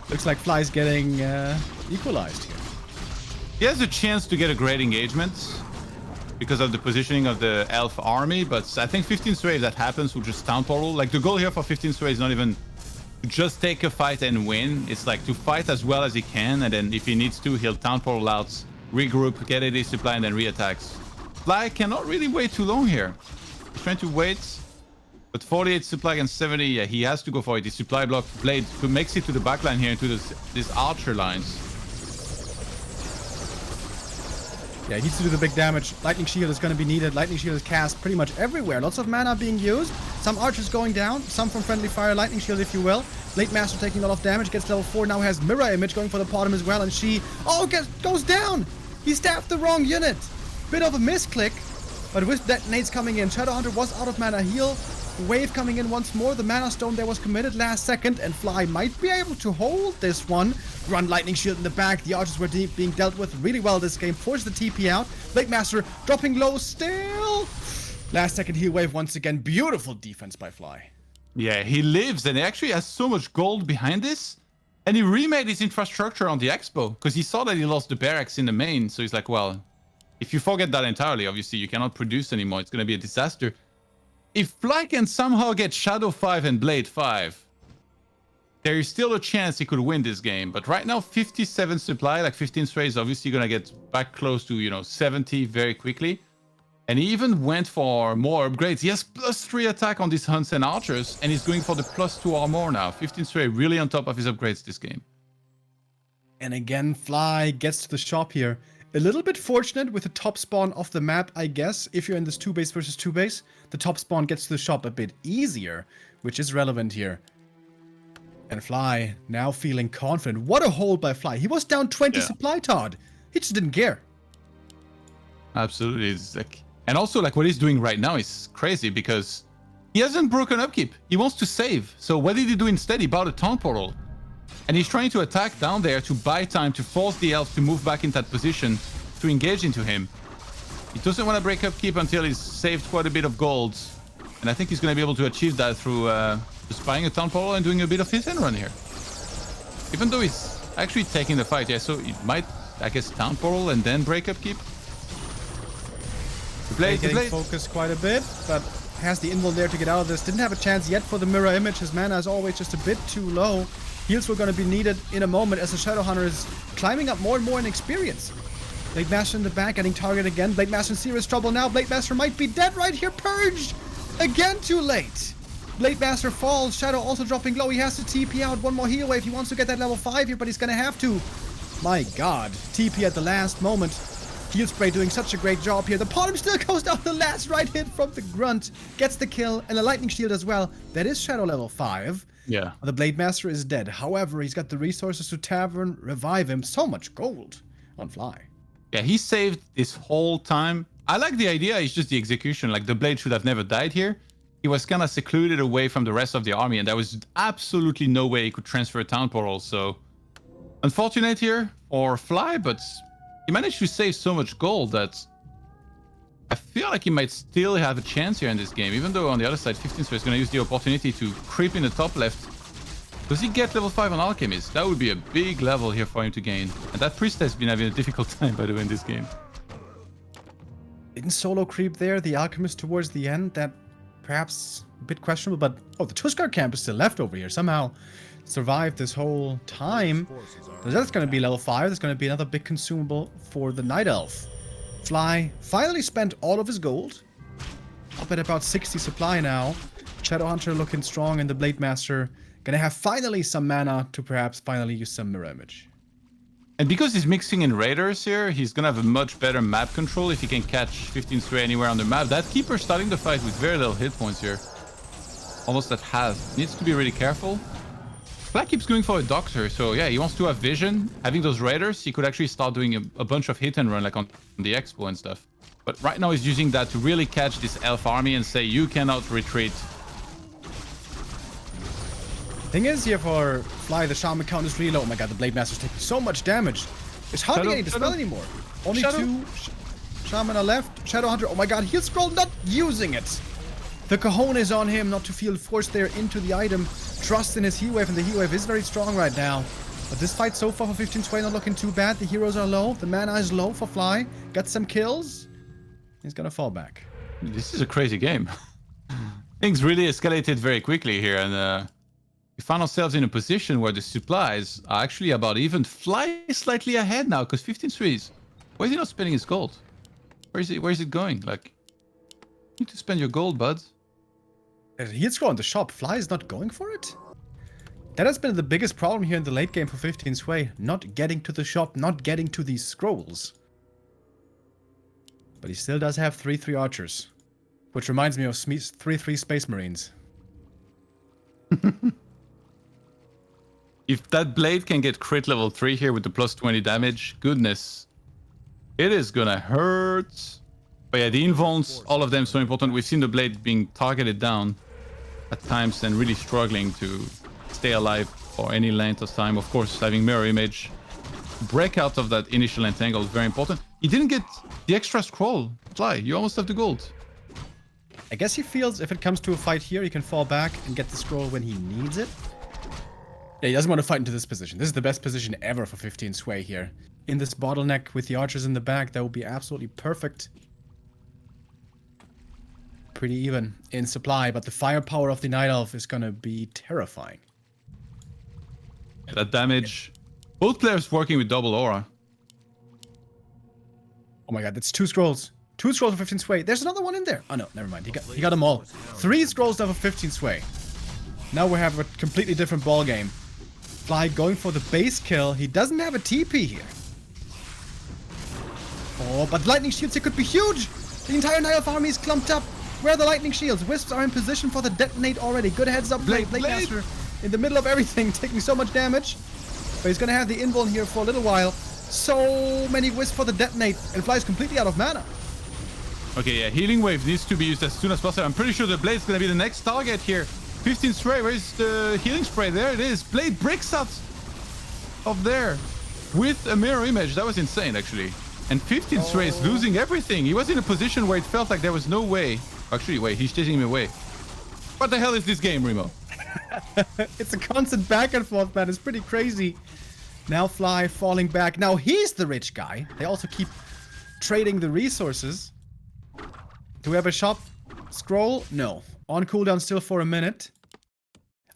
Looks like Fly's getting equalized here. He has a chance to get a great engagement because of the positioning of the elf army, but I think 15 Sway, if that happens, will just Town Portal. Like, the goal here for 15 Sway is not even to just take a fight and win. It's like to fight as well as he can, and then if he needs to, he'll Town Portal out, regroup, get AD supply, and then re-attacks. Fly cannot really wait too long here. He's trying to wait, but 48 supply against 70, yeah, he has to go for it. The supply block blade makes it to the backline here, into this archer lines. Yeah, he needs to do the big damage. Lightning Shield is going to be needed. Lightning Shield is cast pretty much everywhere. Lots of mana being used. Some archers going down. Some from friendly fire. Lightning Shield, if you will. Blade Master taking a lot of damage. Gets level 4. Now has Mirror Image going for the bottom as well. And she... oh, goes down! He staffed the wrong unit. Bit of a misclick. But with detonates coming in, Shadowhunter was out of mana heal. Wave coming in once more. The Mana Stone there was committed last second, and Fly might be able to hold this one. Run Lightning Shield in the back. The archers were being dealt with really well this game. Force the TP out. Blade Master dropping low still. Last second heal wave once again. Beautiful defense by Fly. Yeah, he lives, and he actually has so much gold behind this. And he remade his infrastructure on the Expo, because he saw that he lost the barracks in the main. So he's like, well, if you forget that entirely, obviously, you cannot produce anymore. It's going to be a disaster. If Fly can somehow get Shadow 5 and Blade 5, there is still a chance he could win this game. But right now, 57 supply, like 15 Sway is obviously going to get back close to, 70 very quickly. And he even went for more upgrades. He has +3 attack on these Hunts and Archers, and he's going for the +2 armor now. 15 Sway really on top of his upgrades this game. And again, Fly gets to the shop here. A little bit fortunate with the top spawn of the map, I guess. If you're in this 2-base versus 2-base, the top spawn gets to the shop a bit easier, which is relevant here. And Fly now feeling confident. What a hold by Fly. He was down 20 supply, Todd. He just didn't care. Absolutely. It's like, and also, like, what he's doing right now is crazy because he hasn't broken upkeep. He wants to save. So what did he do instead? He bought a Town Portal. And he's trying to attack down there to buy time to force the elf to move back in that position to engage into him. He doesn't want to break upkeep until he's saved quite a bit of gold. And I think he's going to be able to achieve that through just buying a Town Portal and doing a bit of his end run here. Even though he's actually taking the fight, yeah, so he might, I guess, Town Portal and then break upkeep. The blade, focused quite a bit, but has the invul there to get out of this. Didn't have a chance yet for the Mirror Image. His mana is always just a bit too low. Heals were going to be needed in a moment as the Shadowhunter is climbing up more and more in experience. Blade Master in the back, getting targeted again. Blade Master in serious trouble now. Blade Master might be dead right here. Purged! Again too late. Blade Master falls. Shadow also dropping low. He has to TP out. One more heal wave. He wants to get that level 5 here, but he's going to have to. My god. TP at the last moment. Heal Spray doing such a great job here. The bottom still goes down. The last right hit from the Grunt. Gets the kill and a Lightning Shield as well. That is Shadow level 5. Yeah. The Blade Master is dead. However, he's got the resources to Tavern, revive him. So much gold on Fly. Yeah, he saved this whole time. I like the idea, it's just the execution. Like, the Blade should have never died here. He was kind of secluded away from the rest of the army, and there was absolutely no way he could transfer a Town Portal. So, unfortunate here for Fly, but he managed to save so much gold that I feel like he might still have a chance here in this game, even though on the other side, 15 Sway is going to use the opportunity to creep in the top left. Does he get level 5 on Alchemist? That would be a big level here for him to gain. And that Priest has been having a difficult time, by the way, in this game. Didn't solo creep there, the Alchemist towards the end, that perhaps a bit questionable, but oh, the Tuskar camp is still left over here. Somehow survived this whole time. So that's going to be level 5. That's going to be another big consumable for the Night Elf. Fly finally spent all of his gold. Up at about 60 supply now. Shadowhunter looking strong, and the Blade Master gonna have finally some mana to perhaps finally use some Mirror Image. And because he's mixing in Raiders here, he's gonna have a much better map control if he can catch 15 Stray anywhere on the map. That Keeper's starting the fight with very little hit points here. Almost at half. Needs to be really careful. Fly keeps going for a Doctor, so yeah, he wants to have vision. Having those Raiders, he could actually start doing a bunch of hit and run like on the Expo and stuff. But right now he's using that to really catch this Elf army and say, you cannot retreat. Thing is here for Fly, the Shaman count is really low. Oh my god, the Blade Master's taking so much damage. It's hardly any dispel anymore. Only two Shaman are left. Shadowhunter, oh my god, Heal Scroll not using it. The cojones on him not to feel forced there into the item. Trust in his Heat Wave, and the Heat Wave is very strong right now. But this fight so far for 15 Sway not looking too bad. The heroes are low. The mana is low for Fly. Got some kills. He's gonna fall back. This is a crazy game. Things really escalated very quickly here, and we found ourselves in a position where the supplies are actually about even. Fly is slightly ahead now, because 15 Sways. Why is he not spending his gold? Where is it going? Like, you need to spend your gold, buds. Heal Scroll on the shop. Fly is not going for it? That has been the biggest problem here in the late game for 15 Sway. Not getting to the shop, not getting to these scrolls. But he still does have 3/3 archers. Which reminds me of 3/3 Space Marines. If that blade can get crit level 3 here with the plus 20 damage, goodness. It is gonna hurt. But yeah, the invulns, all of them so important. We've seen the blade being targeted down at times and really struggling to stay alive for any length of time. Of course, having mirror image, break out of that initial entangle is very important. He didn't get the extra scroll. Fly, you almost have the gold. I guess he feels if it comes to a fight here, he can fall back and get the scroll when he needs it. Yeah, he doesn't want to fight into this position. This is the best position ever for 15 Sway here. In this bottleneck with the archers in the back, that would be absolutely perfect. Pretty even in supply, but the firepower of the Night Elf is gonna be terrifying. That damage. Both players working with double aura. Oh my god, that's 2 scrolls. 2 scrolls for 15 Sway. There's another one in there. Oh no, never mind. He got them all. 3 scrolls now for 15 Sway. Now we have a completely different ball game. Fly going for the base kill. He doesn't have a TP here. Oh, but lightning shields here could be huge. The entire Night Elf army is clumped up. Where are the lightning shields? Wisps are in position for the detonate already. Good heads up play. Blade Master in the middle of everything, taking so much damage. But he's gonna have the invuln here for a little while. So many wisps for the detonate, and Fly's completely out of mana. Okay, yeah, healing wave needs to be used as soon as possible. I'm pretty sure the blade's gonna be the next target here. 15 spray, where's the healing spray? There it is. Blade breaks out of there with a mirror image. That was insane, actually. And 15 spray is losing everything. He was in a position where it felt like there was no way. Actually, wait, he's chasing him away. What the hell is this game, Remo? It's a constant back and forth, man. It's pretty crazy. Now Fly falling back. Now he's the rich guy. They also keep trading the resources. Do we have a shop scroll? No. On cooldown still for a minute.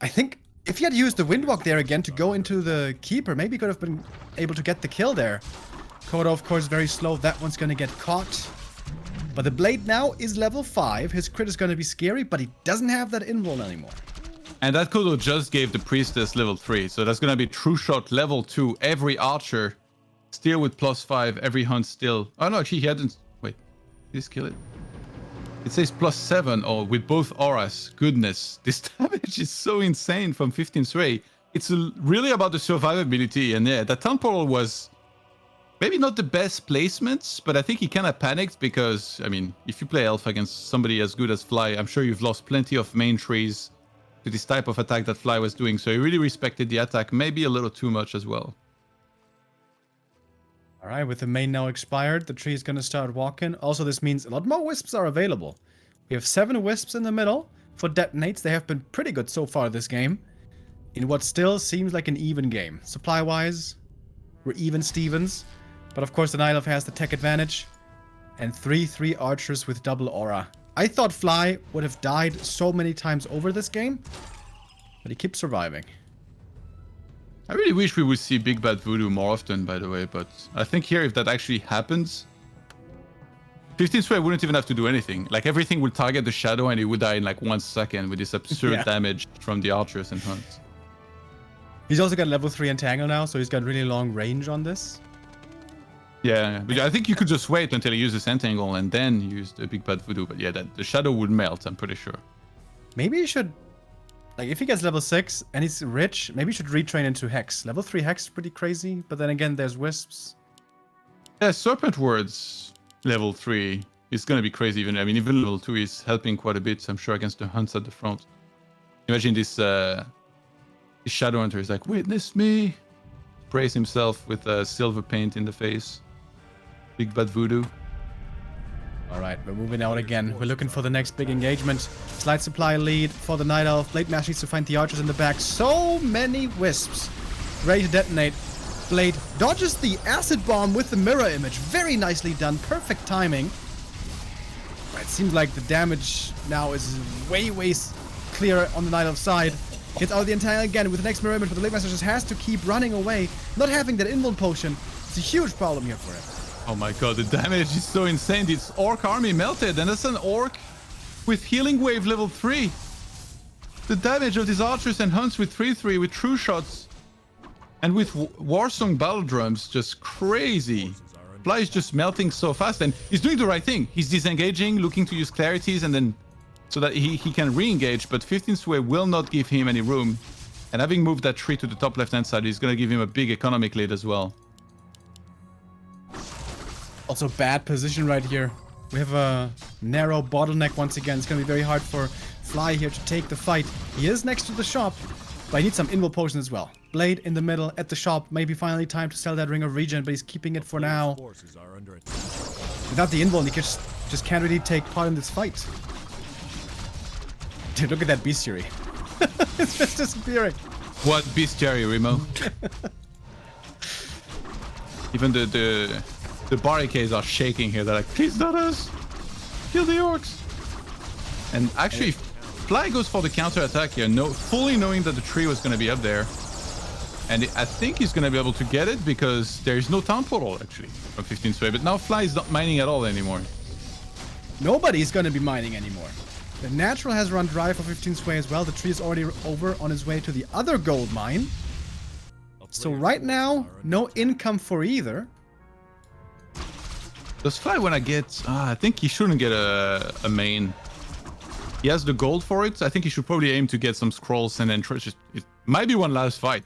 I think if he had used the Windwalk there again to go into the Keeper, maybe he could have been able to get the kill there. Kodo, of course, very slow. That one's going to get caught. But the Blade now is level 5. His crit is going to be scary, but he doesn't have that invuln anymore. And that Kodo just gave the Priestess level 3. So that's going to be True Shot level 2. Every Archer still with +5. Every Hunt still. Oh, no, actually, he hadn't. Wait. Did this kill it? It says +7 or with both auras. Goodness. This damage is so insane from 15 Sway. It's really about the survivability. And yeah, that Town Portal was maybe not the best placements, but I think he kind of panicked because, I mean, if you play Elf against somebody as good as Fly, I'm sure you've lost plenty of main trees to this type of attack that Fly was doing. So he really respected the attack, maybe a little too much as well. All right, with the main now expired, the tree is going to start walking. Also, this means a lot more wisps are available. We have 7 wisps in the middle for detonates. They have been pretty good so far this game. In what still seems like an even game. Supply-wise, we're even Stevens. But of course, the Night Elf has the tech advantage. And 3/3 archers with double aura. I thought Fly would have died so many times over this game. But he keeps surviving. I really wish we would see Big Bad Voodoo more often, by the way, but I think here, if that actually happens, 15 Sway wouldn't even have to do anything. Like, everything would target the shadow and he would die in like 1 second with this absurd damage from the archers and hunts. He's also got level 3 entangle now, so he's got really long range on this. Yeah, but I think you could just wait until he uses entangle and then use the Big Bad Voodoo. But yeah, the shadow would melt, I'm pretty sure. Maybe you should... Like, if he gets level 6 and he's rich, maybe you should retrain into Hex. Level 3 Hex is pretty crazy, but then again, there's Wisps. Yeah, Serpent Words level 3 is going to be crazy. Even level 2 is helping quite a bit, I'm sure, against the hunts at the front. Imagine this Shadow Hunter is like, witness me! Praise himself with silver paint in the face. Big Bad Voodoo. Alright, we're moving out again. We're looking for the next big engagement. Slight supply lead for the Night Elf. Blade Mash needs to find the archers in the back. So many wisps. Ready to detonate. Blade dodges the acid bomb with the mirror image. Very nicely done. Perfect timing. It seems like the damage now is way clearer on the Night Elf side. Gets out of the entangle again with the next mirror image, but the Blade Master just has to keep running away. Not having that invuln potion is a huge problem here for him. Oh my god, the damage is so insane. This orc army melted, and that's an orc with healing wave level 3. The damage of these archers and hunts with 3/3 with true shots and with Warsong battle drums, just crazy. Fly is just melting so fast, and he's doing the right thing. He's disengaging, looking to use clarities, and then so that he can re-engage, but 15 Sway will not give him any room. And having moved that tree to the top left-hand side is going to give him a big economic lead as well. Also bad position right here. We have a narrow bottleneck once again. It's going to be very hard for Fly here to take the fight. He is next to the shop, but he needs some invul potion as well. Blade in the middle at the shop. Maybe finally time to sell that Ring of Regen, but he's keeping it for now. Without the invul, he just can't really take part in this fight. Dude, look at that bestiary. It's just disappearing. What bestiary, Remo? Even the barricades are shaking here. They're like, please not us! Kill the orcs! And actually, Fly goes for the counter-attack here, fully knowing that the tree was going to be up there. And I think he's going to be able to get it because there is no town portal, actually, from 15 Sway. But now Fly is not mining at all anymore. Nobody's going to be mining anymore. The natural has run dry for 15 Sway as well. The tree is already over on his way to the other gold mine. So right now, no income for either. Does Fly want to get... I think he shouldn't get a main. He has the gold for it. I think he should probably aim to get some scrolls and then it might be one last fight.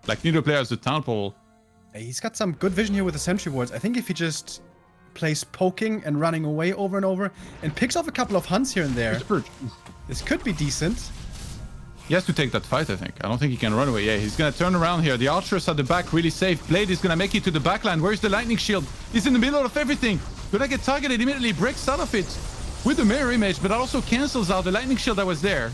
Like, neither player has the town portal. He's got some good vision here with the sentry wards. I think if he just plays poking and running away over and over and picks off a couple of hunts here and there, this could be decent. He has to take that fight, I think. I don't think he can run away. Yeah, he's going to turn around here. The archers at the back really safe. Blade is going to make it to the backline. Where's the lightning shield? He's in the middle of everything. Gonna get targeted immediately. Breaks out of it with the mirror image, but that also cancels out the lightning shield that was there.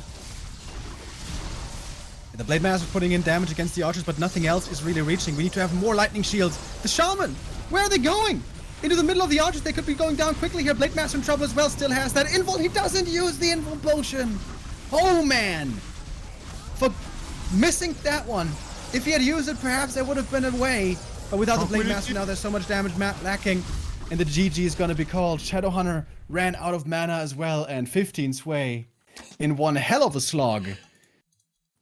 The Blade Master putting in damage against the archers, but nothing else is really reaching. We need to have more lightning shields. The shaman! Where are they going? Into the middle of the archers. They could be going down quickly here. Blade Master in trouble as well. Still has that invul. He doesn't use the invul potion. Oh, man. For missing that one. If he had used it, perhaps there would have been a way. But without the Blade Master now, there's so much damage lacking. And the GG is going to be called. Shadowhunter ran out of mana as well. And 15 Sway in one hell of a slog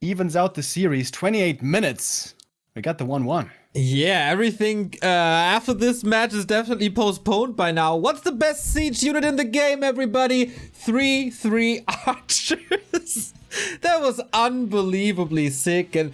evens out the series. 28 minutes. We got the 1-1. Yeah, everything after this match is definitely postponed by now. What's the best siege unit in the game, everybody? 3/3 archers. That was unbelievably sick. And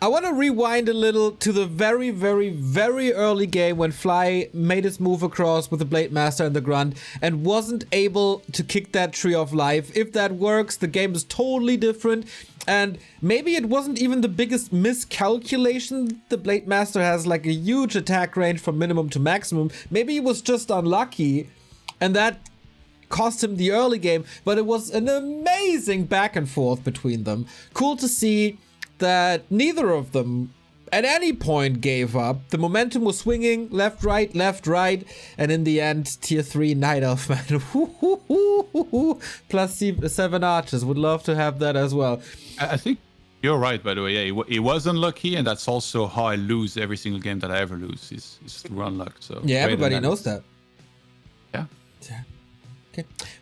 I want to rewind a little to the very, very, very early game when Fly made his move across with the Blade Master and the Grunt and wasn't able to kick that tree of life. If that works, the game is totally different. And maybe it wasn't even the biggest miscalculation. The Blade Master has like a huge attack range from minimum to maximum. Maybe he was just unlucky and that cost him the early game, but it was an amazing back and forth between them. Cool to see that neither of them at any point gave up. The momentum was swinging left, right, and in the end, tier 3 Night Elf, man. Plus 7 archers. Would love to have that as well. I think you're right, by the way. Yeah, he was unlucky, and that's also how I lose every single game that I ever lose is through unluck. So yeah, everybody knows that. Yeah. Okay.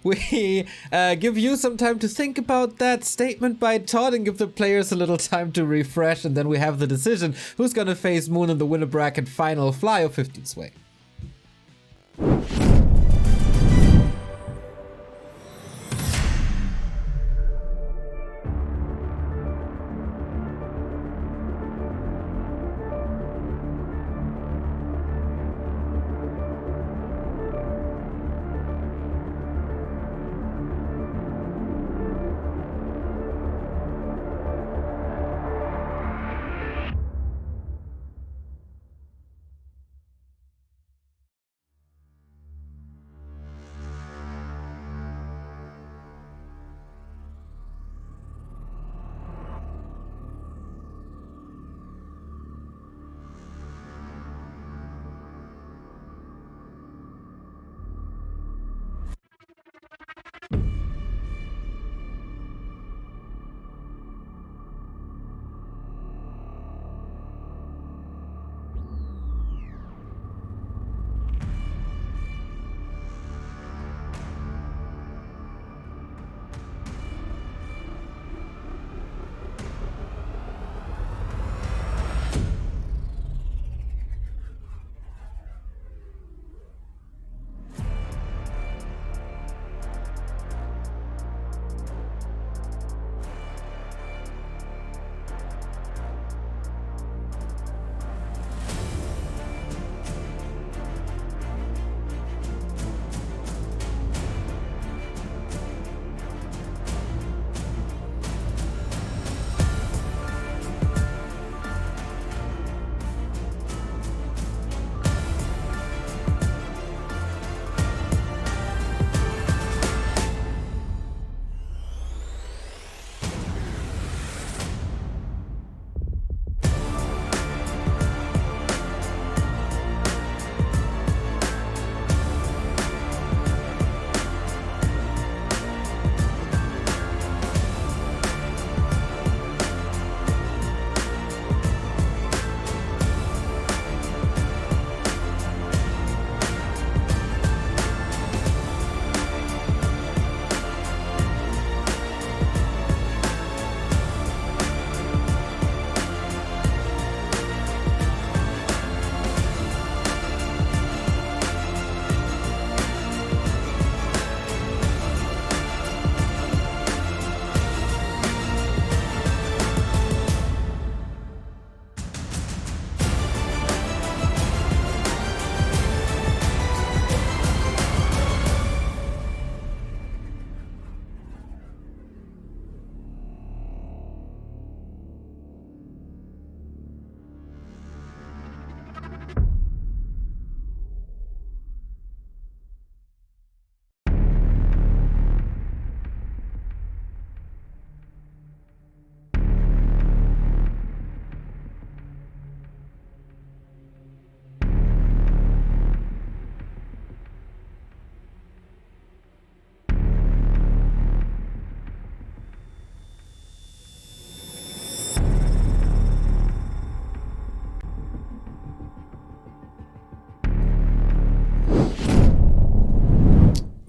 We give you some time to think about that statement by Todd and give the players a little time to refresh, and then we have the decision who's gonna face Moon in the winner bracket final Fly or 15 Sway.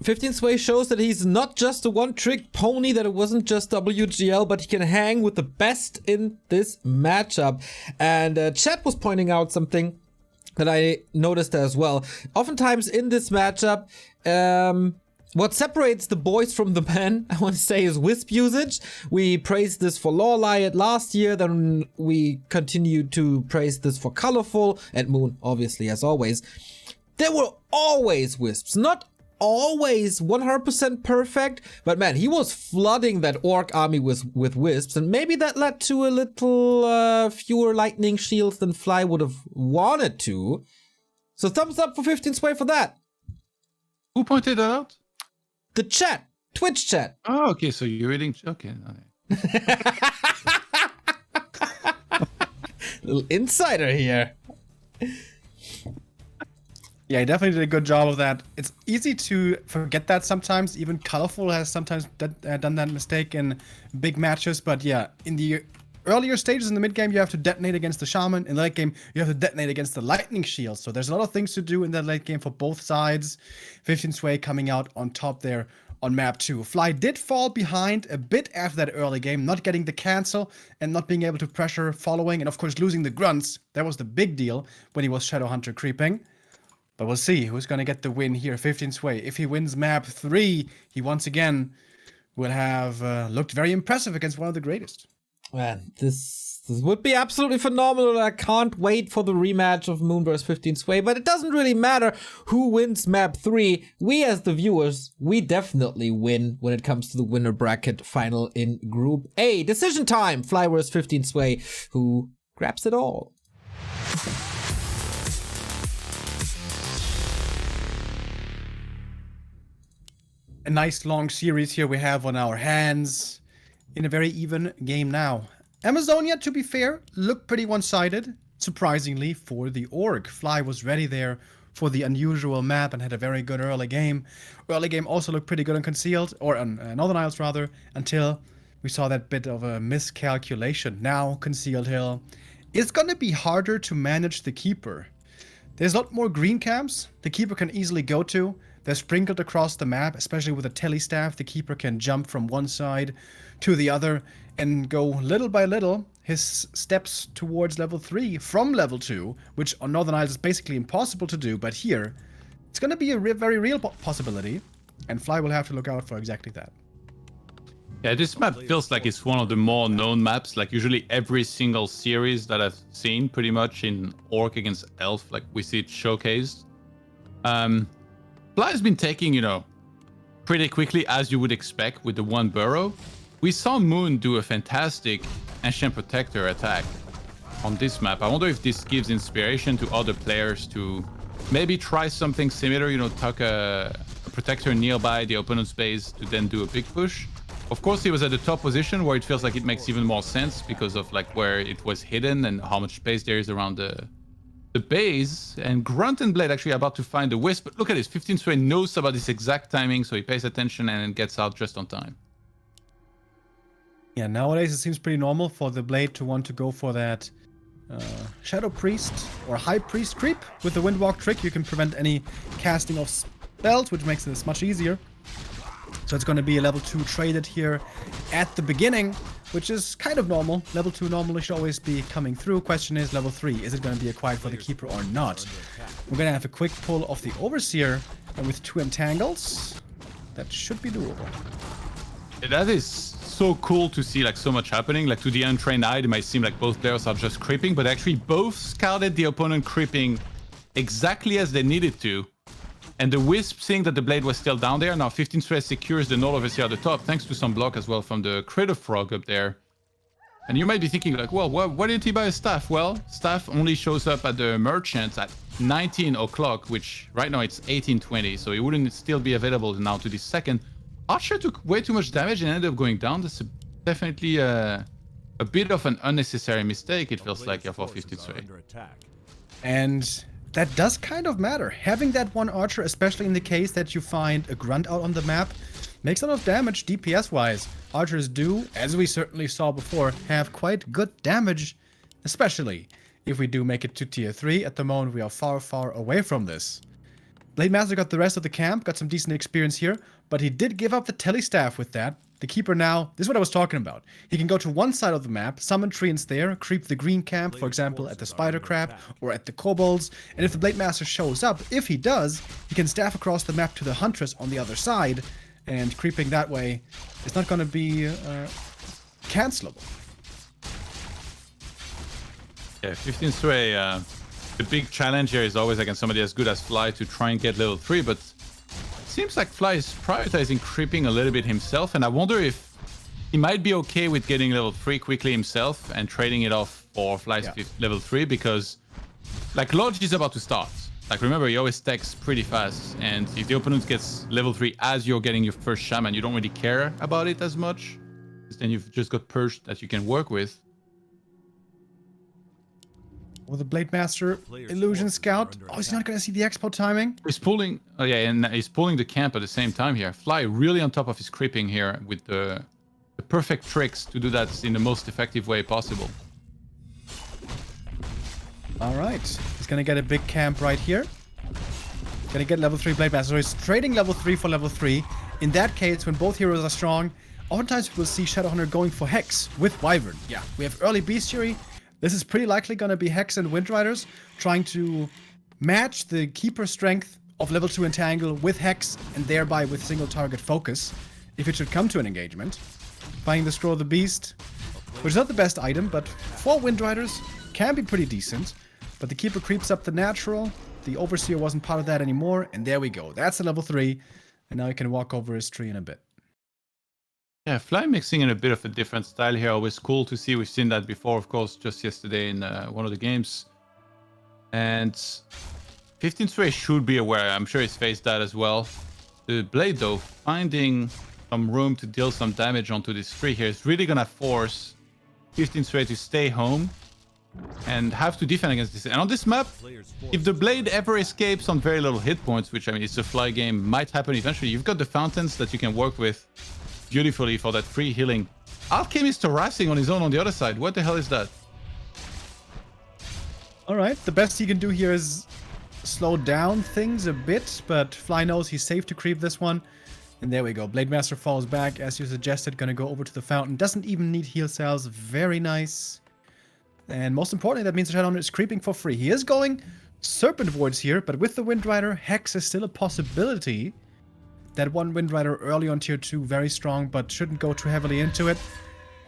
Fifteen Sway shows that he's not just a one-trick pony, that it wasn't just WGL, but he can hang with the best in this matchup. And Chat was pointing out something that I noticed as well. Oftentimes in this matchup, what separates the boys from the men, I want to say, is Wisp usage. We praised this for Lorelei last year, then we continued to praise this for Colorful, and Moon, obviously, as always. There were always Wisps, not always 100% perfect, but man, he was flooding that orc army with wisps, and maybe that led to a little fewer lightning shields than Fly would have wanted to. So thumbs up for 15 Sway for that. Who pointed that out? The chat, Twitch chat. Oh, okay. So you're reading. Okay. Little insider here. Yeah, he definitely did a good job of that. It's easy to forget that sometimes. Even Colorful has sometimes done that mistake in big matches. But yeah, in the earlier stages in the mid game, you have to detonate against the Shaman. In the late game, you have to detonate against the Lightning Shield. So there's a lot of things to do in that late game for both sides. 15 Sway coming out on top there on map 2. Fly did fall behind a bit after that early game, not getting the cancel and not being able to pressure following. And of course, losing the grunts. That was the big deal when he was Shadow Hunter creeping. But we'll see who's going to get the win here. 15 Sway. If he wins map 3, he once again will have looked very impressive against one of the greatest. Man, this would be absolutely phenomenal. I can't wait for the rematch of Moon vs 15 Sway, but it doesn't really matter who wins map 3. We as the viewers, we definitely win when it comes to the winner bracket final in Group A. Decision time, Fly vs 15 Sway, who grabs it all. A nice long series here we have on our hands in a very even game now. Amazonia, to be fair, looked pretty one-sided, surprisingly, for the org. Fly was ready there for the unusual map and had a very good early game. Early game also looked pretty good on Concealed, or on Northern Isles rather, until we saw that bit of a miscalculation. Now, Concealed Hill, it's gonna be harder to manage the Keeper. There's a lot more green camps the Keeper can easily go to. They're sprinkled across the map, especially with a telestaff. The Keeper can jump from one side to the other and go little by little his steps towards level 3 from level 2, which on Northern Isles is basically impossible to do, but here it's going to be a very real possibility, and Fly will have to look out for exactly that. Yeah, this map feels like it's one of the more known maps. Like usually every single series that I've seen pretty much in Orc against Elf, like we see it showcased. Fly's been taking, pretty quickly as you would expect with the one burrow. We saw Moon do a fantastic Ancient Protector attack on this map. I wonder if this gives inspiration to other players to maybe try something similar, tuck a Protector nearby the opponent's base to then do a big push. Of course, he was at the top position where it feels like it makes even more sense because of like where it was hidden and how much space there is around the base. And Grunt and Blade actually are about to find the Wisp, but look at this, 15 Sway knows about this exact timing, so he pays attention and gets out just on time. Yeah, nowadays it seems pretty normal for the Blade to want to go for that Shadow Priest or High Priest creep. With the Windwalk trick, you can prevent any casting of spells, which makes this much easier. So it's going to be a level 2 traded here at the beginning, which is kind of normal. Level 2 normally should always be coming through. Question is, level 3, is it going to be acquired for the Keeper or not? We're going to have a quick pull of the Overseer, and with 2 Entangles, that should be doable. That is so cool to see like so much happening. Like to the untrained eye, it might seem like both players are just creeping, but actually both scouted the opponent creeping exactly as they needed to. And the Wisp, seeing that the Blade was still down there, now 15 Stress secures the Null Overseer at the top, thanks to some block as well from the Crater Frog up there. And you might be thinking like, well, why didn't he buy a Staff? Well, Staff only shows up at the Merchants at 19 o'clock, which right now it's 18:20, so it wouldn't still be available now to this second. Archer took way too much damage and ended up going down. That's definitely a bit of an unnecessary mistake, it feels like, for 15 Sway. And that does kind of matter. Having that one Archer, especially in the case that you find a Grunt out on the map, makes a lot of damage DPS-wise. Archers do, as we certainly saw before, have quite good damage, especially if we do make it to tier 3. At the moment, we are far, far away from this. Blade Master got the rest of the camp, got some decent experience here, but he did give up the Telestaff with that. The Keeper now, this is what I was talking about. He can go to one side of the map, summon treants there, creep the green camp, for example, at the Spider Crab or at the Kobolds, and if the Blade Master shows up, if he does, he can staff across the map to the Huntress on the other side, and creeping that way is not going to be cancelable. Yeah, 15 Sway, the big challenge here is always against somebody as good as Fly to try and get level 3, but seems like Fly is prioritizing creeping a little bit himself, and I wonder if he might be okay with getting level 3 quickly himself and trading it off for Fly's level 3, because like Lodge is about to start. Like remember, he always stacks pretty fast, and if the opponent gets level 3 as you're getting your first Shaman, you don't really care about it as much, because then you've just got Purge that you can work with. Well, the Blade Master, Illusion Scout. Oh, he's not going to see the expo timing. He's pulling, oh yeah, and he's pulling the camp at the same time here. Fly really on top of his creeping here with the perfect tricks to do that in the most effective way possible. All right, he's going to get a big camp right here. Going to get level 3 Blade Master. So he's trading level 3 for level 3. In that case, when both heroes are strong, oftentimes we'll see Shadowhunter going for Hex with Wyvern. Yeah, we have early Bestiary. This is pretty likely going to be Hex and Windriders trying to match the Keeper strength of level 2 Entangle with Hex, and thereby with single target focus, if it should come to an engagement. Finding the Scroll of the Beast, which is not the best item, but for Windriders can be pretty decent. But the Keeper creeps up the natural, the Overseer wasn't part of that anymore, and there we go. That's a level 3, and now he can walk over his tree in a bit. Yeah, Fly mixing in a bit of a different style here. Always cool to see. We've seen that before, of course, just yesterday in one of the games. And 15 Sway should be aware. I'm sure he's faced that as well. The Blade, though, finding some room to deal some damage onto this tree here is really going to force 15 Sway to stay home and have to defend against this. And on this map, if the Blade ever escapes on very little hit points, which, I mean, it's a Fly game, might happen eventually, you've got the fountains that you can work with beautifully for that free healing. Alchemist harassing on his own on the other side. What the hell is that? Alright, the best he can do here is slow down things a bit, but Fly knows he's safe to creep this one. And there we go. Blade Master falls back, as you suggested, gonna go over to the fountain. Doesn't even need heal cells. Very nice. And most importantly, that means the Shadowhunter is creeping for free. He is going Serpent Voids here, but with the Windrider, Hex is still a possibility. That one Windrider early on tier 2, very strong, but shouldn't go too heavily into it.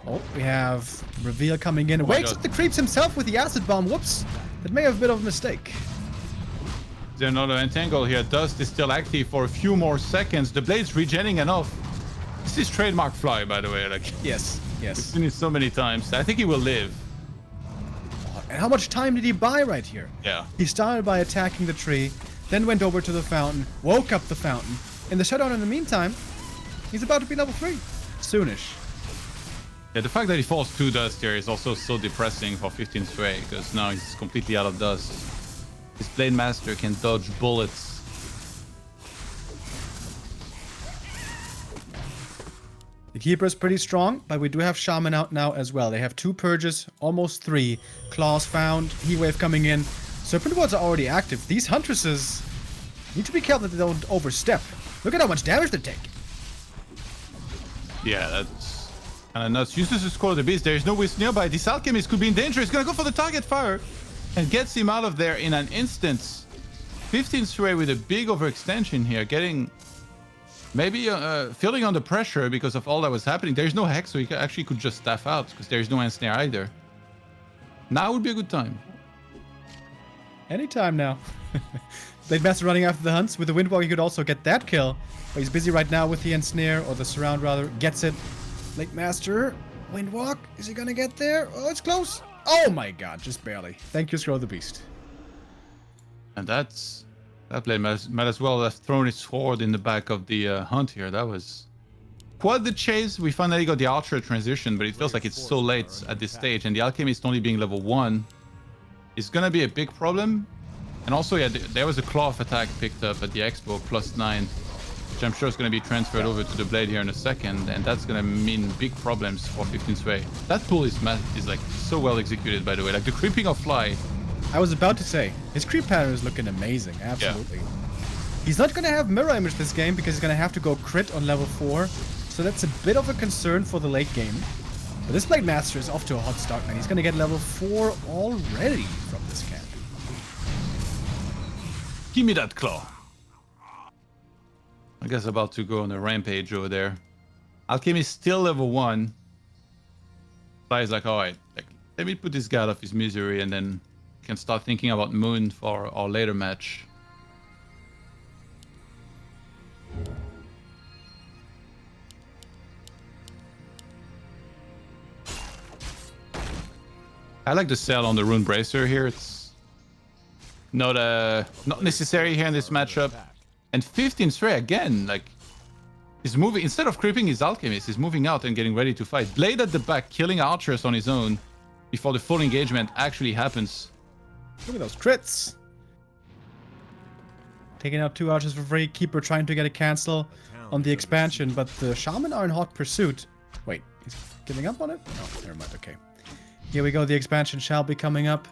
Oh, we have Reveal coming in. Wakes up the creeps himself with the Acid Bomb. Whoops. That may have been a mistake. There's another Entangle here. Dust is still active for a few more seconds. The Blade's regenning enough. This is trademark Fly, by the way. Like, yes. we've seen it so many times. I think he will live. And how much time did he buy right here? Yeah. He started by attacking the tree, then went over to the fountain, woke up the fountain. In the Shadowhunter, in the meantime, he's about to be level 3. Soonish. Yeah, the fact that he falls 2 dust here is also so depressing for 15 Sway, because now he's completely out of dust. His Blade Master can dodge bullets. The Keeper is pretty strong, but we do have Shaman out now as well. They have 2 Purges, almost 3. Claws found, Heat Wave coming in. Serpent Wards are already active. These Huntresses need to be careful that they don't overstep. Look at how much damage they take. Yeah, that's kind of nuts. Uses the Scroll of the Beast. There is no Wisp nearby. This Alchemist could be in danger. He's going to go for the target fire and gets him out of there in an instant. 15 Sway with a big overextension here, getting maybe feeling under pressure because of all that was happening. There's no Hex, so he actually could just staff out because there's no Ensnare either. Now would be a good time. Anytime now. Blade Master running after the hunts. With the Windwalk, he could also get that kill. But he's busy right now with the Ensnare, or the Surround rather. Gets it. Blade Master, Windwalk. Is he gonna get there? Oh, it's close. Oh my god, just barely. Thank you, Scroll of the Beast. And that Blade might as well have thrown its sword in the back of the hunt here. That was quite the chase. We finally got the Archer transition, but it feels like it's so late at this stage. And the Alchemist only being level 1 is gonna be a big problem. And also, yeah, there was a Cloth attack picked up at the Expo, +9, which I'm sure is going to be transferred over to the Blade here in a second, and that's going to mean big problems for 15 Sway. That pull is like so well executed, by the way. Like the creeping of Fly. I was about to say, his creep pattern is looking amazing, absolutely. Yeah. He's not going to have Mirror Image this game because he's going to have to go crit on level 4, so that's a bit of a concern for the late game. But this Blade Master is off to a hot start, man. He's going to get level 4 already from this camp. Give me that claw. I guess about to go on a rampage over there. Alchemist still level 1. Fly is like, alright, like, let me put this guy out of his misery and then we can start thinking about Moon for our later match. I like the sell on the Rune Bracer here. It's not necessary here in this matchup. And 15 stray again, like he's moving instead of creeping his alchemist, he's moving out and getting ready to fight. Blade at the back, killing archers on his own before the full engagement actually happens. Look at those crits. Taking out 2 archers for free. Keeper trying to get a cancel on the expansion, but the shaman are in hot pursuit. Wait, he's giving up on it? No, never mind. Okay. Here we go. The expansion shall be coming up.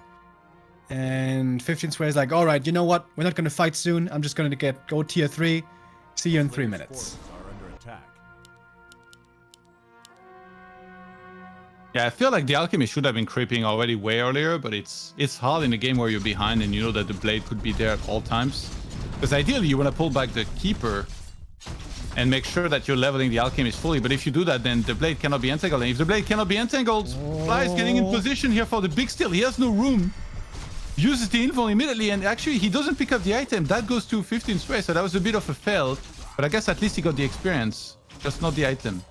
And 15 Sway is like, all right, you know what? We're not going to fight soon. I'm just going to go tier 3. See you in 3 minutes. Yeah, I feel like the alchemy should have been creeping already way earlier, but it's hard in a game where you're behind and you know that the blade could be there at all times. Because ideally you want to pull back the keeper and make sure that you're leveling the alchemist fully. But if you do that, then the blade cannot be entangled. And if the blade cannot be entangled, Fly is getting in position here for the big steal. He has no room. Uses the info immediately, and actually he doesn't pick up the item. That goes to 15 Sway, so that was a bit of a fail. But I guess at least he got the experience, just not the item.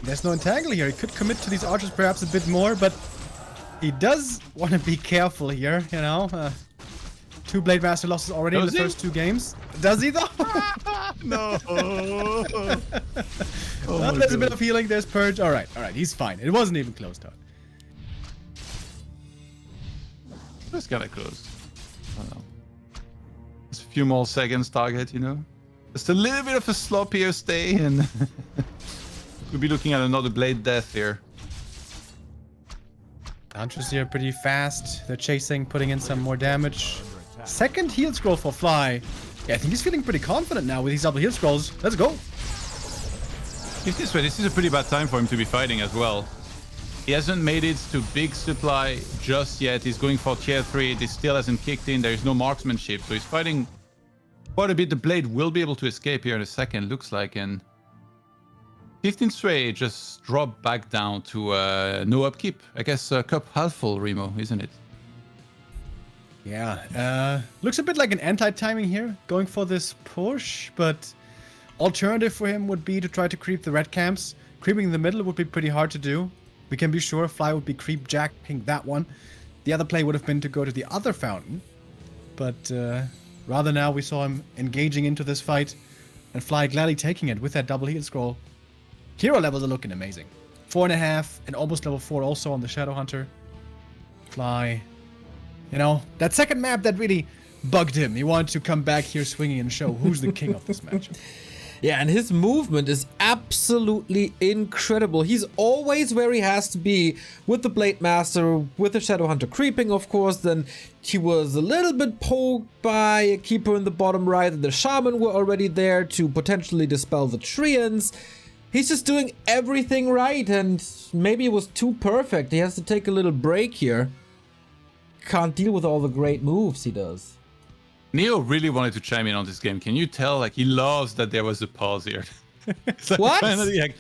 There's no entangle here. He could commit to these archers perhaps a bit more, but he does want to be careful here, you know. 2 Blade Master losses already in the first 2 games. Does he though? No. Well, there's a bit of healing. There's Purge. All right. He's fine. It wasn't even close to it. That's kind of close. I don't know. Just a few more seconds target, you know. Just a little bit of a sloppier stay, and we'll be looking at another blade death here. Archers here pretty fast. They're chasing, putting in some more damage. Second heal scroll for Fly. Yeah, I think he's feeling pretty confident now with these double heal scrolls. Let's go. If this way, this is a pretty bad time for him to be fighting as well. He hasn't made it to big supply just yet. He's going for tier 3. This still hasn't kicked in. There is no marksmanship, so he's fighting quite a bit. The blade will be able to escape here in a second, looks like, and 15 Stray just dropped back down to no upkeep. I guess cup half full, Remo, isn't it? Yeah, looks a bit like an anti-timing here, going for this push, but alternative for him would be to try to creep the red camps. Creeping in the middle would be pretty hard to do. We can be sure Fly would be creep jacking that one. The other play would have been to go to the other fountain, but rather now we saw him engaging into this fight, and Fly gladly taking it with that double heal scroll. Hero levels are looking amazing. 4.5 and almost level 4 also on the Shadow Hunter. Fly. You know, that second map that really bugged him. He wanted to come back here swinging and show who's the king of this match. Yeah, and his movement is absolutely incredible. He's always where he has to be with the Blade Master, with the Shadow Hunter creeping, of course. Then he was a little bit poked by a Keeper in the bottom right, and the Shaman were already there to potentially dispel the Treants. He's just doing everything right, and maybe it was too perfect. He has to take a little break here. Can't deal with all the great moves he does. Neo really wanted to chime in on this game. Can you tell? Like, he loves that there was a pause here. Like, what? Finally, like,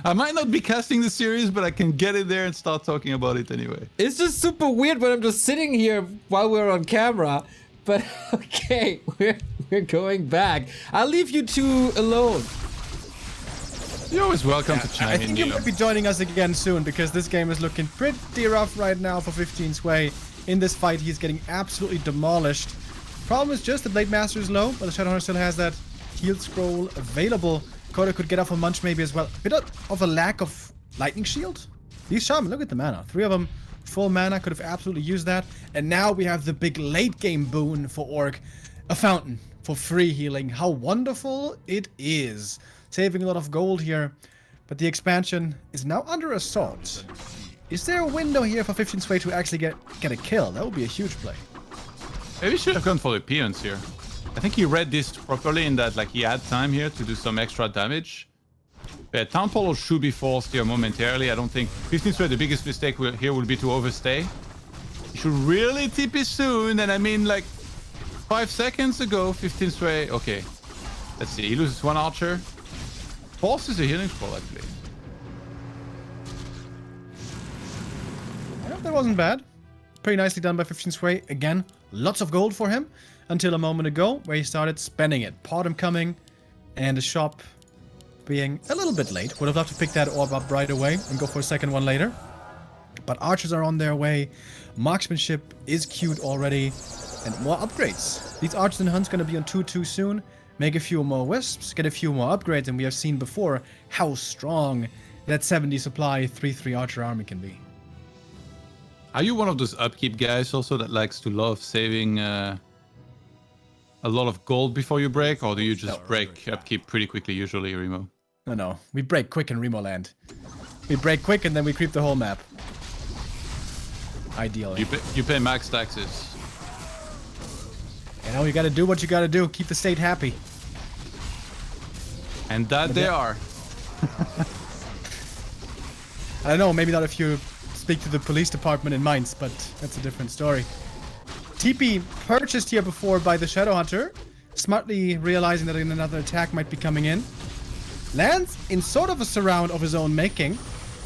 I might not be casting the series, but I can get it there and start talking about it anyway. It's just super weird when I'm just sitting here while we're on camera. But okay, we're going back. I'll leave you two alone. You're always welcome to chime in. I think you might be joining us again soon, because this game is looking pretty rough right now for 15 Sway. In this fight, he's getting absolutely demolished. Problem is just the Blade Master is low, but the Shadowhunter still has that heal scroll available. Koda could get off a munch maybe as well. A bit of a lack of lightning shield. These Shaman, look at the mana. 3 of them full mana, could have absolutely used that. And now we have the big late game boon for Orc. A fountain for free healing. How wonderful it is. Saving a lot of gold here. But the expansion is now under assault. Is there a window here for 15 Sway to actually get a kill? That would be a huge play. Maybe he should have gone for the appearance here. I think he read this properly in that, like, he had time here to do some extra damage. Yeah, Town Portal should be forced here momentarily. I don't think 15 Sway, the biggest mistake here would be to overstay. He should really TP soon, and I mean, like, 5 seconds ago, 15 Sway. Okay, let's see. He loses 1 archer. Forces a healing scroll, actually. Yeah, that wasn't bad. Pretty nicely done by 15 Sway. Again, lots of gold for him until a moment ago where he started spending it. Potom coming and the shop being a little bit late. Would have loved to pick that orb up right away and go for a second one later. But archers are on their way. Marksmanship is queued already. And more upgrades. These archers and hunts going to be on 2-2 soon. Make a few more wisps, get a few more upgrades, and we have seen before how strong that 70 supply 3-3 archer army can be. Are you one of those upkeep guys also that likes to love saving a lot of gold before you break, or do you just break upkeep pretty quickly usually, Remo? No. We break quick in Remo land. We break quick and then we creep the whole map. Ideally. You pay max taxes. You know, you gotta do what you gotta do. Keep the state happy. And that they are. I don't know, maybe not if you speak to the police department in Mainz, but that's a different story. TP purchased here before by the Shadowhunter, smartly realizing that another attack might be coming in. Lands in sort of a surround of his own making,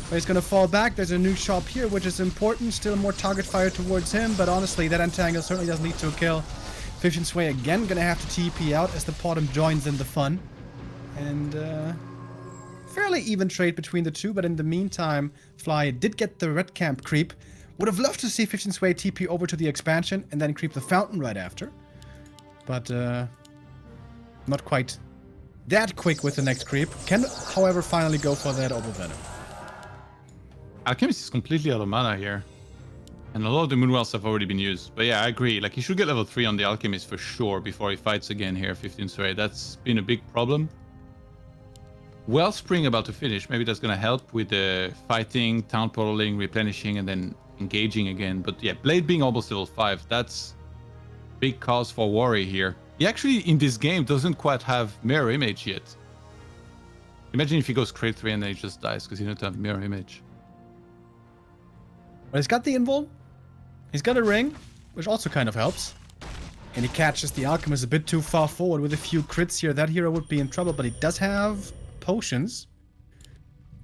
but he's gonna fall back. There's a new shop here, which is important. Still more target fire towards him, but honestly, that entangle certainly doesn't lead to a kill. 15 Sway again gonna have to TP out as the Potom joins in the fun. And fairly even trade between the two, but in the meantime, Fly did get the red camp creep. Would have loved to see 15 Sway TP over to the expansion and then creep the fountain right after. But not quite that quick with the next creep. Can, however, finally go for that over Venom. Alchemist is completely out of mana here. And a lot of the Moonwells have already been used. But yeah, I agree. Like, he should get level 3 on the Alchemist for sure before he fights again here, 15 Sway. That's been a big problem. Wellspring about to finish. Maybe that's going to help with the fighting, town portaling, replenishing, and then engaging again. But yeah, Blade being almost level 5, that's big cause for worry here. He actually, in this game, doesn't quite have Mirror Image yet. Imagine if he goes Crate 3 and then he just dies because he doesn't have Mirror Image. But he's got the invul. He's got a ring, which also kind of helps. And he catches the Alchemist a bit too far forward with a few crits here. That hero would be in trouble, but he does have potions.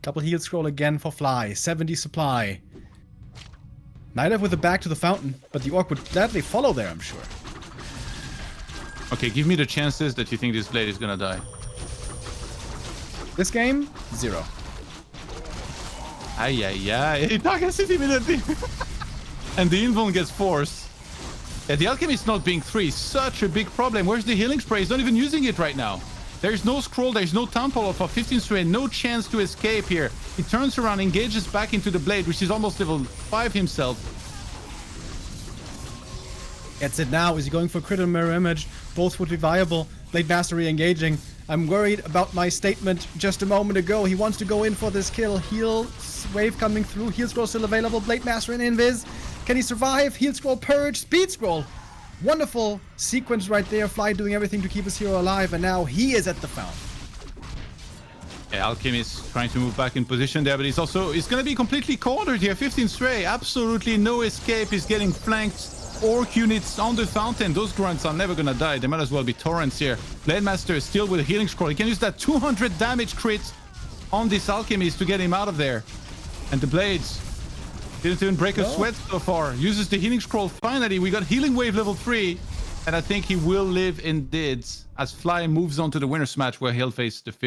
Couple heal scroll again for Fly. 70 supply. Night with the back to the fountain, but the Orc would gladly follow there, I'm sure. Okay, give me the chances that you think this Blade is gonna die. This game, 0. Ay, he targets it immediately. And the invuln gets forced. Yeah, the Alchemist not being 3 is such a big problem. Where's the healing spray? He's not even using it right now. There's no scroll, there's no town portal for 15 Sway, no chance to escape here. He turns around, engages back into the Blade, which is almost level 5 himself. Gets it now. Is he going for crit or mirror image? Both would be viable. Blade Mastery engaging. I'm worried about my statement just a moment ago. He wants to go in for this kill. Heal wave coming through. Heal scroll still available. Blade Master and Invis. Can he survive? Heal scroll, purge, speed scroll. Wonderful sequence right there. Fly doing everything to keep his hero alive, and now he is at the fountain. Yeah, Alchemist trying to move back in position there, but he's going to be completely cornered here. 15 Stray, absolutely no escape. He's getting flanked. Orc units on the fountain. Those grunts are never going to die. They might as well be torrents here. Blade Master is still with a healing scroll. He can use that 200 damage crit on this Alchemist to get him out of there. And the Blades didn't even break a sweat so far. Uses the healing scroll. Finally, we got healing wave level 3. And I think he will live indeed as Fly moves on to the winner's match where he'll face the 5th